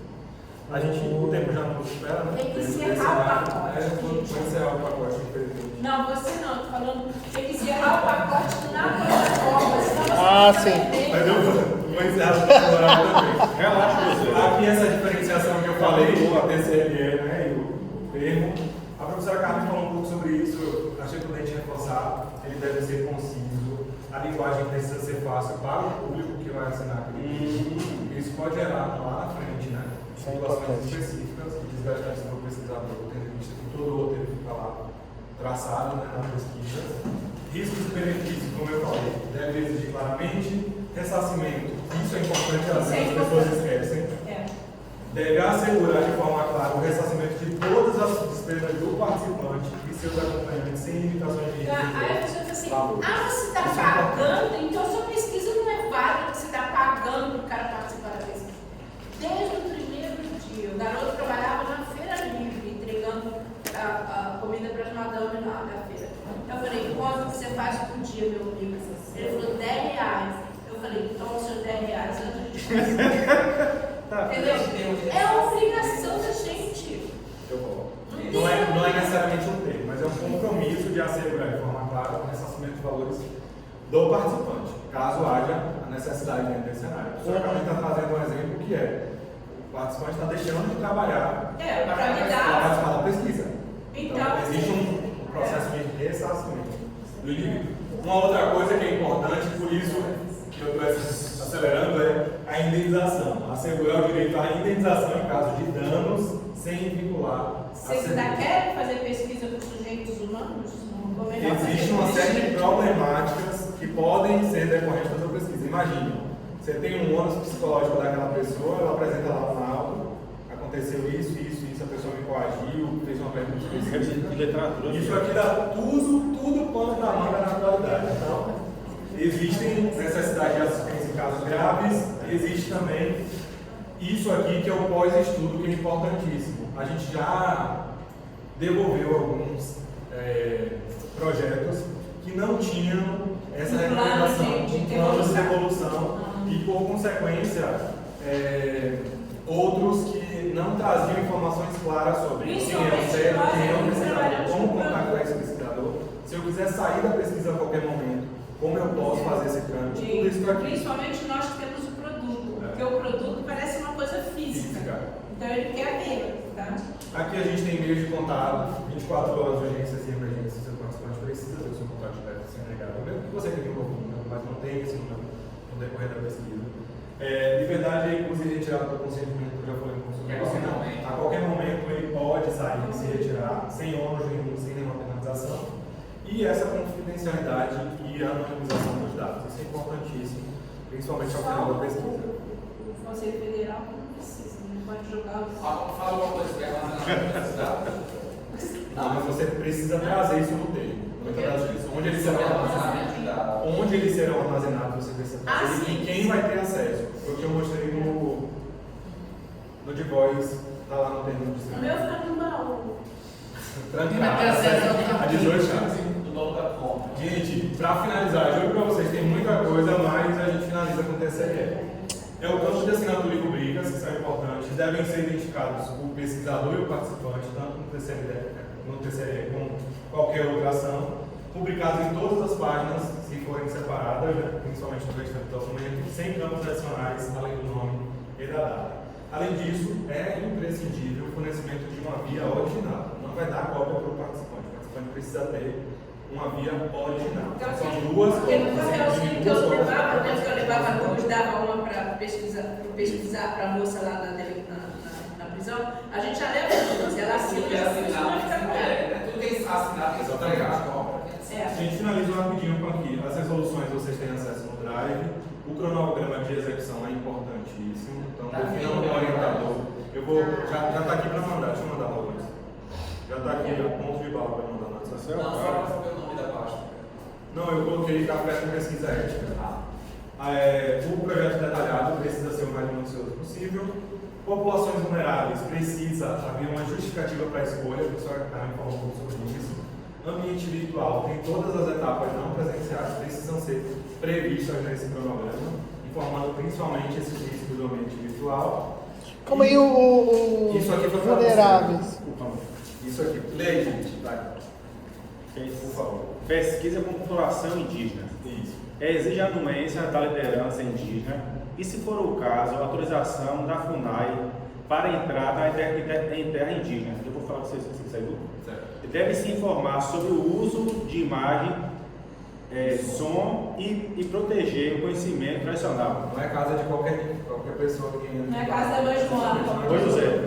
O tempo já não nos espera, né? Tem que encerrar o pacote. Vou encerrar o pacote, infelizmente. Não, você não, estou falando, tem que encerrar o pacote na plataforma, senão você sim. Mas eu vou encerrar o pacote também. Relaxa, você. Aqui essa diferenciação que eu falei, o TCLE, né, e o termo. A professora Carmen falou um pouco sobre isso, eu achei prudente reforçar, ele deve ser conciso, a linguagem precisa ser fácil para o público que vai assinar aqui. Isso pode gerar lá na frente, né? Situações específicas que desgastam para o pesquisador, tendo em vista que todo o roteiro fica lá traçado, né, na pesquisa. Riscos e benefícios, como eu falei, deve exigir claramente ressarcimento. Isso é importante, às vezes as pessoas esquecem. Deve assegurar de forma clara o ressarcimento de todas as despesas do participante e seus acompanhantes sem limitações de risco. Aí a pessoa diz assim, você está pagando, então a sua pesquisa não é válida, você está pagando para o cara participar da pesquisa. Desde o primeiro dia, o garoto trabalhava na Feira Livre, entregando a comida para as madames na feira. Eu falei, quanto que você faz por dia, meu amigo? Ele falou, R$10. Eu falei, toma os seus R$10 antes de entendeu? É a obrigação da gente. Eu volto. Não é necessariamente um termo, mas é um compromisso de assegurar de forma clara o ressarcimento de valores do participante, caso haja a necessidade dentro desse cenário. O senhor acaba de estar trazendo um exemplo que é o participante está deixando de trabalhar para participar da pesquisa. Então existe um processo de ressarcimento do indivíduo. Uma outra coisa que é importante, por isso que eu estou acelerando, é a indenização. Assegurar o direito à indenização em caso de danos sem vincular. Vocês ainda querem fazer pesquisa com sujeitos humanos? Existe uma série de problemáticas que podem ser decorrentes da sua pesquisa. Imagine, Você tem um ônus psicológico daquela pessoa, ela apresenta lá no laudo, aconteceu isso, a pessoa me coagiu, fez uma pergunta específica. Isso aqui dá tudo pano da manga na atualidade. Então, existem necessidades de assistência em casos graves, existe também isso aqui que é o pós-estudo, que é importantíssimo. A gente já devolveu alguns projetos que não tinham essa recomendação de planos de devolução e, por consequência, outros que não traziam informações claras sobre quem é o certo, quem é o pesquisador, como contactar esse pesquisador, se eu quiser sair da pesquisa a qualquer momento, como eu posso fazer esse trâmite, tudo isso aqui. Principalmente nós que temos o produto, porque o produto parece uma coisa física. Então ele quer ver, tá? Aqui a gente tem meios de contato, 24 horas de urgências e emergências, se o participante precisa ter o seu contato direto sem negado, mesmo que você tenha um número, mas não tem esse número no decorrer da pesquisa. Liberdade é inclusive retirada do consentimento, eu já falei com o consumidor. A qualquer momento ele pode sair e se retirar, sem ônus nenhum, sem nenhuma penalização. E essa confidencialidade e a anonimização dos dados, isso é importantíssimo, principalmente ao final da pesquisa. O Conselho Federal não precisa, não pode jogar os... Fala uma coisa que é relacionada a dados. Não, mas você precisa trazer isso no termo. Muitas das vezes, onde eles serão armazenados, você precisa trazer e quem vai ter acesso. Foi o que eu mostrei no de voz, está lá no termo de O meu fica no baú. Trancado, a 18 chaves. Gente, para finalizar, juro para vocês, tem muita coisa, mas a gente finaliza com o TCE. É o campo de assinatura e rubricas, que são importantes, devem ser identificados o pesquisador e o participante, tanto no TCE como qualquer outra ação, publicados em todas as páginas, se forem separadas, né, principalmente no restante do documento, sem campos adicionais, além do nome e da data. Além disso, é imprescindível o fornecimento de uma via original. Não vai dar cópia para o participante precisa ter uma via original. Então, são duas porque no papelzinho que eu cópias. levava, né, que eu levava duas, dava uma para pesquisar para a moça lá na prisão, a gente já leva duas, ela assina e não fica com ela. Tudo tem assinado, exatamente. A gente finaliza rapidinho com aqui. As resoluções vocês têm acesso no Drive. O cronograma de execução é importantíssimo. Então, definam o orientador. Eu vou. Já está aqui para mandar. Deixa eu mandar para vocês. Já está aqui a ponto de bala para mandar na sessão. Não, só para saber o nome da pasta. Não, eu coloquei café com pesquisa ética. O projeto detalhado precisa ser o mais minucioso possível. Populações vulneráveis, precisa haver uma justificativa para a escolha, o professor Carmen falou um pouco sobre isso. Ambiente virtual, tem todas as etapas não presenciais, precisam ser previstas nesse cronograma, informando principalmente esses riscos do ambiente virtual. Como aí isso aqui foi vulneráveis. Isso aqui, lei, gente, vai. Por favor. Pesquisa com população indígena. Isso. Exige a anuência da liderança indígena e, se for o caso, a autorização da FUNAI para entrada em terra indígena. Eu vou falar para vocês o que saiu. Deve-se informar sobre o uso de imagem, som e proteger o conhecimento tradicional. Não é casa de qualquer pessoa que... Não é casa da mãe Joana. Oi, José.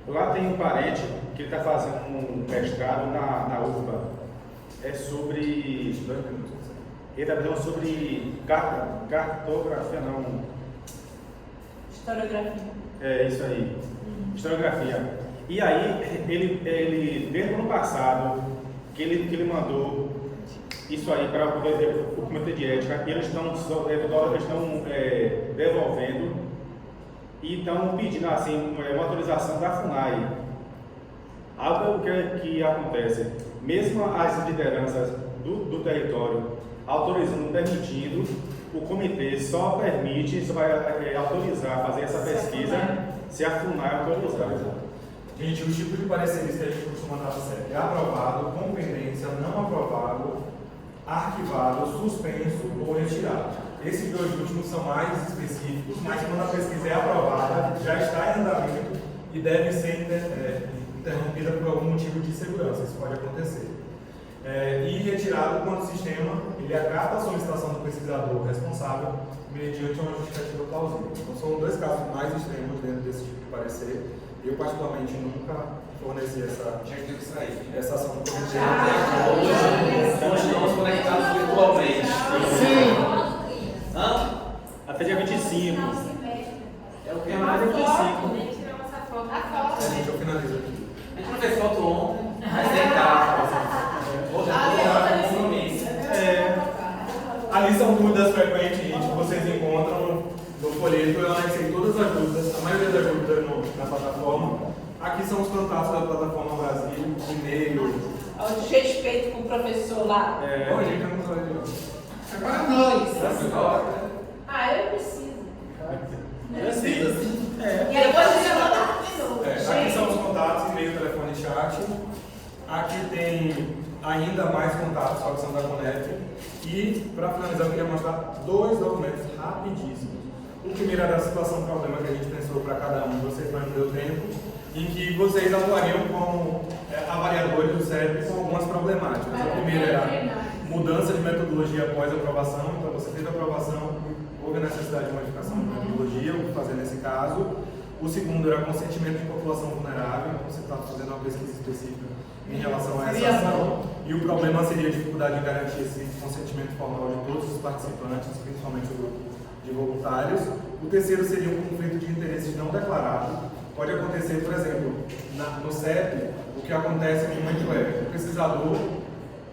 Lá tem um parente que está fazendo um mestrado na UFBA. É sobre... Ele está falando sobre cartografia, não. Historiografia. É isso aí. Historiografia. E aí, ele desde o ano passado, que ele mandou isso aí para o Comitê de Ética, e eles estão devolvendo e estão pedindo assim, uma autorização da FUNAI. Algo que acontece, mesmo as lideranças do território autorizando, permitindo, o comitê só vai autorizar fazer essa pesquisa se a FUNAI autorizar. Gente, o tipo de pareceres que a gente costuma dar certo é aprovado, com pendência, não aprovado, arquivado, suspenso ou retirado. Esses dois últimos são mais específicos, mas quando a pesquisa é aprovada, já está em andamento e deve ser interrompida por algum motivo de segurança, isso pode acontecer. E retirado quando o sistema ele acata a solicitação do pesquisador responsável mediante uma justificativa plausível. Então são dois casos mais extremos dentro desse tipo de parecer. Eu particularmente nunca forneci essa ação do comitê. Hoje estamos conectados virtualmente. Sim. Até dia 25. É o que é Uma mais foto, 25. nem tiramos essa foto. Gente, eu finalizo aqui. A gente não fez foto ontem, mas tem cá. Hoje é um compromisso. Ali são dúvidas frequentes que vocês encontram no folheto. Eu anexei todas as dúvidas, a maioria das dúvidas na plataforma. Aqui são os contatos da plataforma Brasil, e-mail. Olha o desrespeito com o professor lá. Bom, gente, eu não sou de novo. Agora nós. Eu preciso. Precisa sim. E aí depois você manda de novo. Aqui são os contatos, e-mail, telefone e chat. Aqui tem ainda mais contatos, só que são da Conect. E, para finalizar, eu queria mostrar 2 documentos rapidíssimos. O primeiro era a situação problema que a gente pensou para cada um de vocês, mas não deu tempo, em que vocês atuariam como avaliadores do CEP com algumas problemáticas. A primeira era mudança de metodologia após aprovação. Então, você teve a aprovação, houve a necessidade de modificação de metodologia, o que fazer nesse caso. O segundo era consentimento de população vulnerável. Então, você está fazendo uma pesquisa específica em relação a essa ação. E o problema seria a dificuldade de garantir esse consentimento formal de todos os participantes, principalmente o grupo de voluntários. O terceiro seria um conflito de interesses não declarado. Pode acontecer, por exemplo, no CEP, o que acontece muito é o pesquisador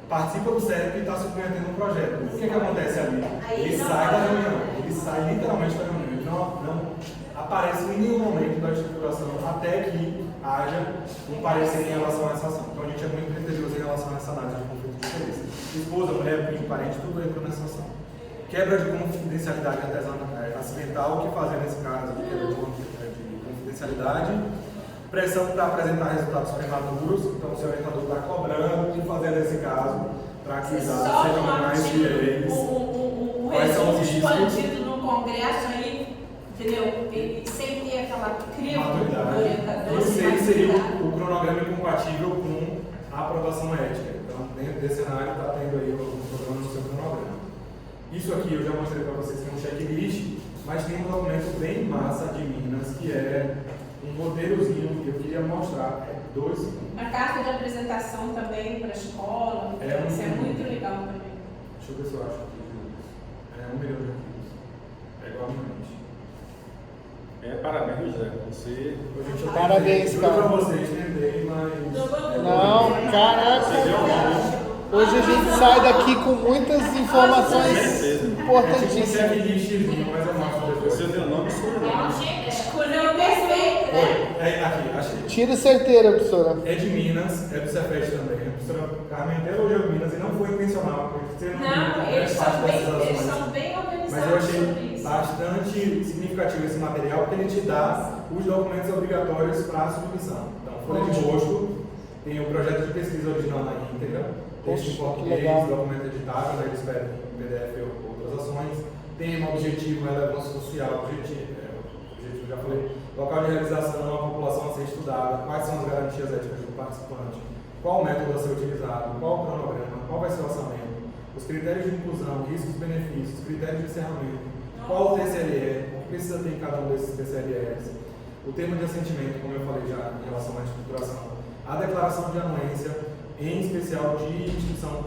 participa do CEP e está submetendo um projeto. O que acontece ali? Ele sai da reunião, ele sai literalmente da reunião, ele não aparece em nenhum momento da estruturação até que haja um parecer em relação a essa ação. Então a gente é muito criterioso em relação a essa análise de conflito de interesse. Esposa, mulher, filho, parente, tudo entra nessa ação. Quebra de confidencialidade acidental, o que fazer nesse caso de quebra de confidencialidade? Pressão para apresentar resultados prematuros, então o seu orientador está cobrando o que fazer nesse caso para que os dados sejam mais fiéis. Um Quais são os resumo riscos? expandido no congresso aí, entendeu? E sem ter aquela crivo do Maturidade. orientador. E o 6 seria o cronograma incompatível com a aprovação ética. Então, dentro desse cenário, está tendo aí o programa no seu cronograma. Isso aqui eu já mostrei para vocês que é um checklist, mas tem um documento bem massa de Minas, que é um roteirozinho que eu queria mostrar. É 2 segundos. A carta de apresentação também para a escola, isso é muito legal também. Deixa eu ver se eu acho aqui. É 1 milhão de arquivos. É igual a minha mente. Parabéns, José. Você. Parabéns, cara. Para vocês, tentei, mas. Não, caraca. Hoje a gente sai daqui com muitas informações importantíssimas. Checklistzinho, mas eu mostro depois. Você tem o nome e sobrenome. Escolheu perfeito, né? Aqui, achei. Tiro certeiro, professora. É de Minas, é do Cefet também. A professora Carmen até elogiou Minas e não foi intencional, porque você Não, eles são bem organizados. Mas eu achei sobre isso. bastante significativo esse material, porque ele te dá os documentos obrigatórios para a submissão. Então, folha de rosto, tem o projeto de pesquisa original na íntegra, texto em português, documento editável, né, eles pedem em PDF ou outras ações, tema, objetivo, relevância social, objetivo já falei, local de realização, a população a ser estudada, quais são as garantias éticas do participante, qual o método a ser utilizado, qual o cronograma, qual vai ser o orçamento, os critérios de inclusão, riscos e benefícios, critérios de encerramento, qual o TCLE, o que precisa ter em cada um desses TCLEs, o termo de assentimento, como eu falei já em relação à estruturação, a declaração de anuência, em especial de instituição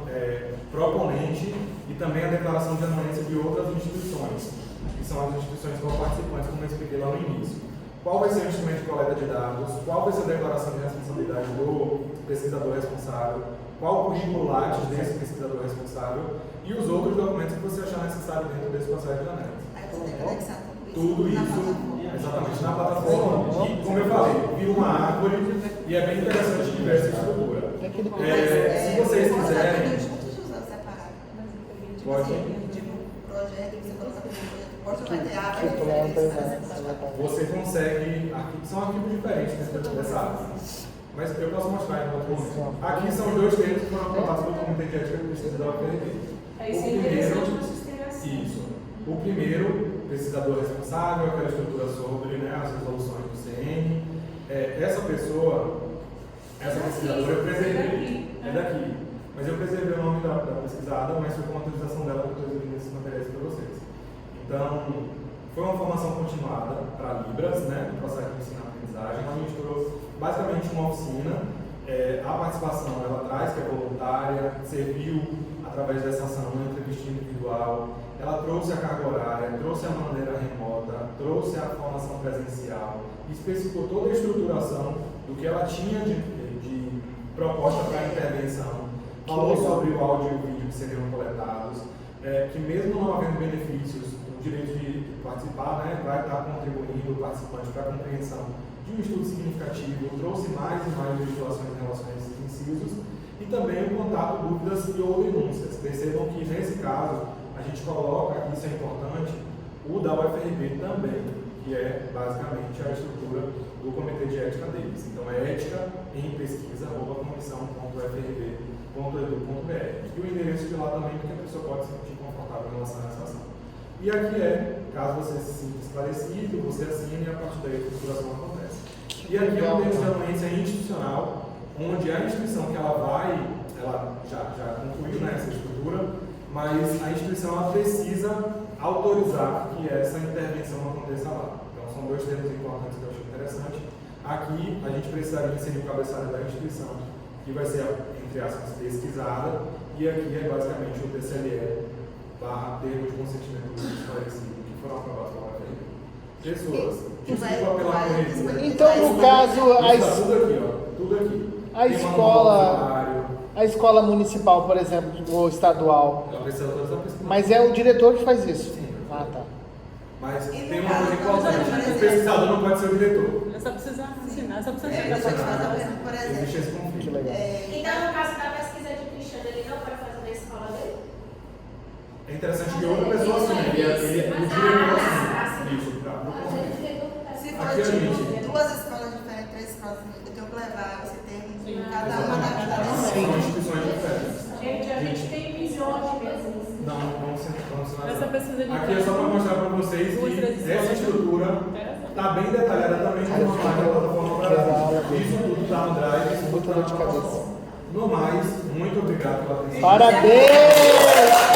proponente e também a declaração de anuência de outras instituições, que são as instituições participantes, como eu expliquei lá no início. Qual vai ser o instrumento de coleta de dados, qual vai ser a declaração de responsabilidade do pesquisador responsável, qual o currículo Lattes desse pesquisador responsável e os outros documentos que você achar necessário dentro desse processo de análise. Aí você tem que anexar Tudo isso, exatamente, na plataforma, e como eu falei, vira uma árvore e é bem interessante de ver essa estrutura. Se vocês quiserem, pode. Você consegue, são arquivos diferentes dessa árvore, mas eu posso mostrar em outro momento. Aqui são os 2 termos que foram aprovados pelo Comitê de Ética de Pesquisa da UFRB. Isso. O primeiro, pesquisador responsável, aquela estrutura sobre as resoluções do CN. Essa pessoa, essa pesquisadora, eu preservei, é daqui, mas eu preservei o nome da pesquisada, mas foi com a autorização dela que eu estou exibindo esses materiais para vocês. Então, foi uma formação continuada para Libras, né, no processo de ensino-aprendizagem. Ela misturou basicamente uma oficina, a participação ela traz, que é voluntária, serviu através dessa ação, uma entrevista individual, ela trouxe a carga horária, trouxe a maneira remota, trouxe a formação presencial, especificou toda a estruturação do que ela tinha de proposta para a intervenção, falou sobre o áudio e o vídeo que seriam coletados, que mesmo não havendo benefícios, o direito de participar, né, vai estar contribuindo o participante para a compreensão de um estudo significativo, trouxe mais e mais legislações em relação a esses incisos, e também o contato, dúvidas e ou denúncias. Percebam que nesse caso a gente coloca, isso é importante, o da UFRB também, que é basicamente a estrutura do comitê de ética deles. Então é ética em pesquisa, comissão.ufrb.edu.br. E o endereço de lá também, porque a pessoa pode se sentir confortável em relação a essa ação. E aqui caso você se sinta esclarecido, você assine e a partir daí a estruturação acontece. E aqui é um termo de anuência institucional, onde a instituição que ela já concluiu, né, essa estrutura, mas a instituição ela precisa autorizar que essa intervenção aconteça lá. Então são dois termos importantes que eu achei interessante. Aqui a gente precisaria inserir o cabeçalho da instituição, que vai ser, entre aspas, pesquisada, e aqui é basicamente o TCLE / termo de consentimento esclarecido, que foram aprovados pela UFRB. Pessoas, desculpa pela correria. Então, no caso, tudo aqui, ó, tudo aqui. A escola municipal, por exemplo, ou estadual, ela precisa autorizar a pesquisa. mas é o diretor que faz isso? Sim. Ah, tá. Mas E tem no uma coisa caso, importante, por o exemplo, pesquisador não pode ser o diretor. Eu só preciso assinar, só preciso Deixa eu te fazer uma pergunta, por Existe exemplo. esse conflito. Que legal. Então, no caso da pesquisa de Cristiano, ele não pode fazer na escola dele? É interessante que outra pessoa assine, o diretor assine. Isso, tá. Se Aqui for a tipo, gente- duas escolas diferentes, 3 escolas diferentes, eu tenho que levar esse termo de cada uma da São instituições diferentes. Gente, a gente tem milhões de pesquisas. Não, vamos ser Essa pesquisa de aqui é só para mostrar para vocês duas, que três essa escolas. estrutura está bem detalhada também no slide da plataforma Brasil. Isso tudo está no Drive, isso tudo Muita está dor de na cabeça. plataforma. No mais, muito obrigado pela atenção. Parabéns!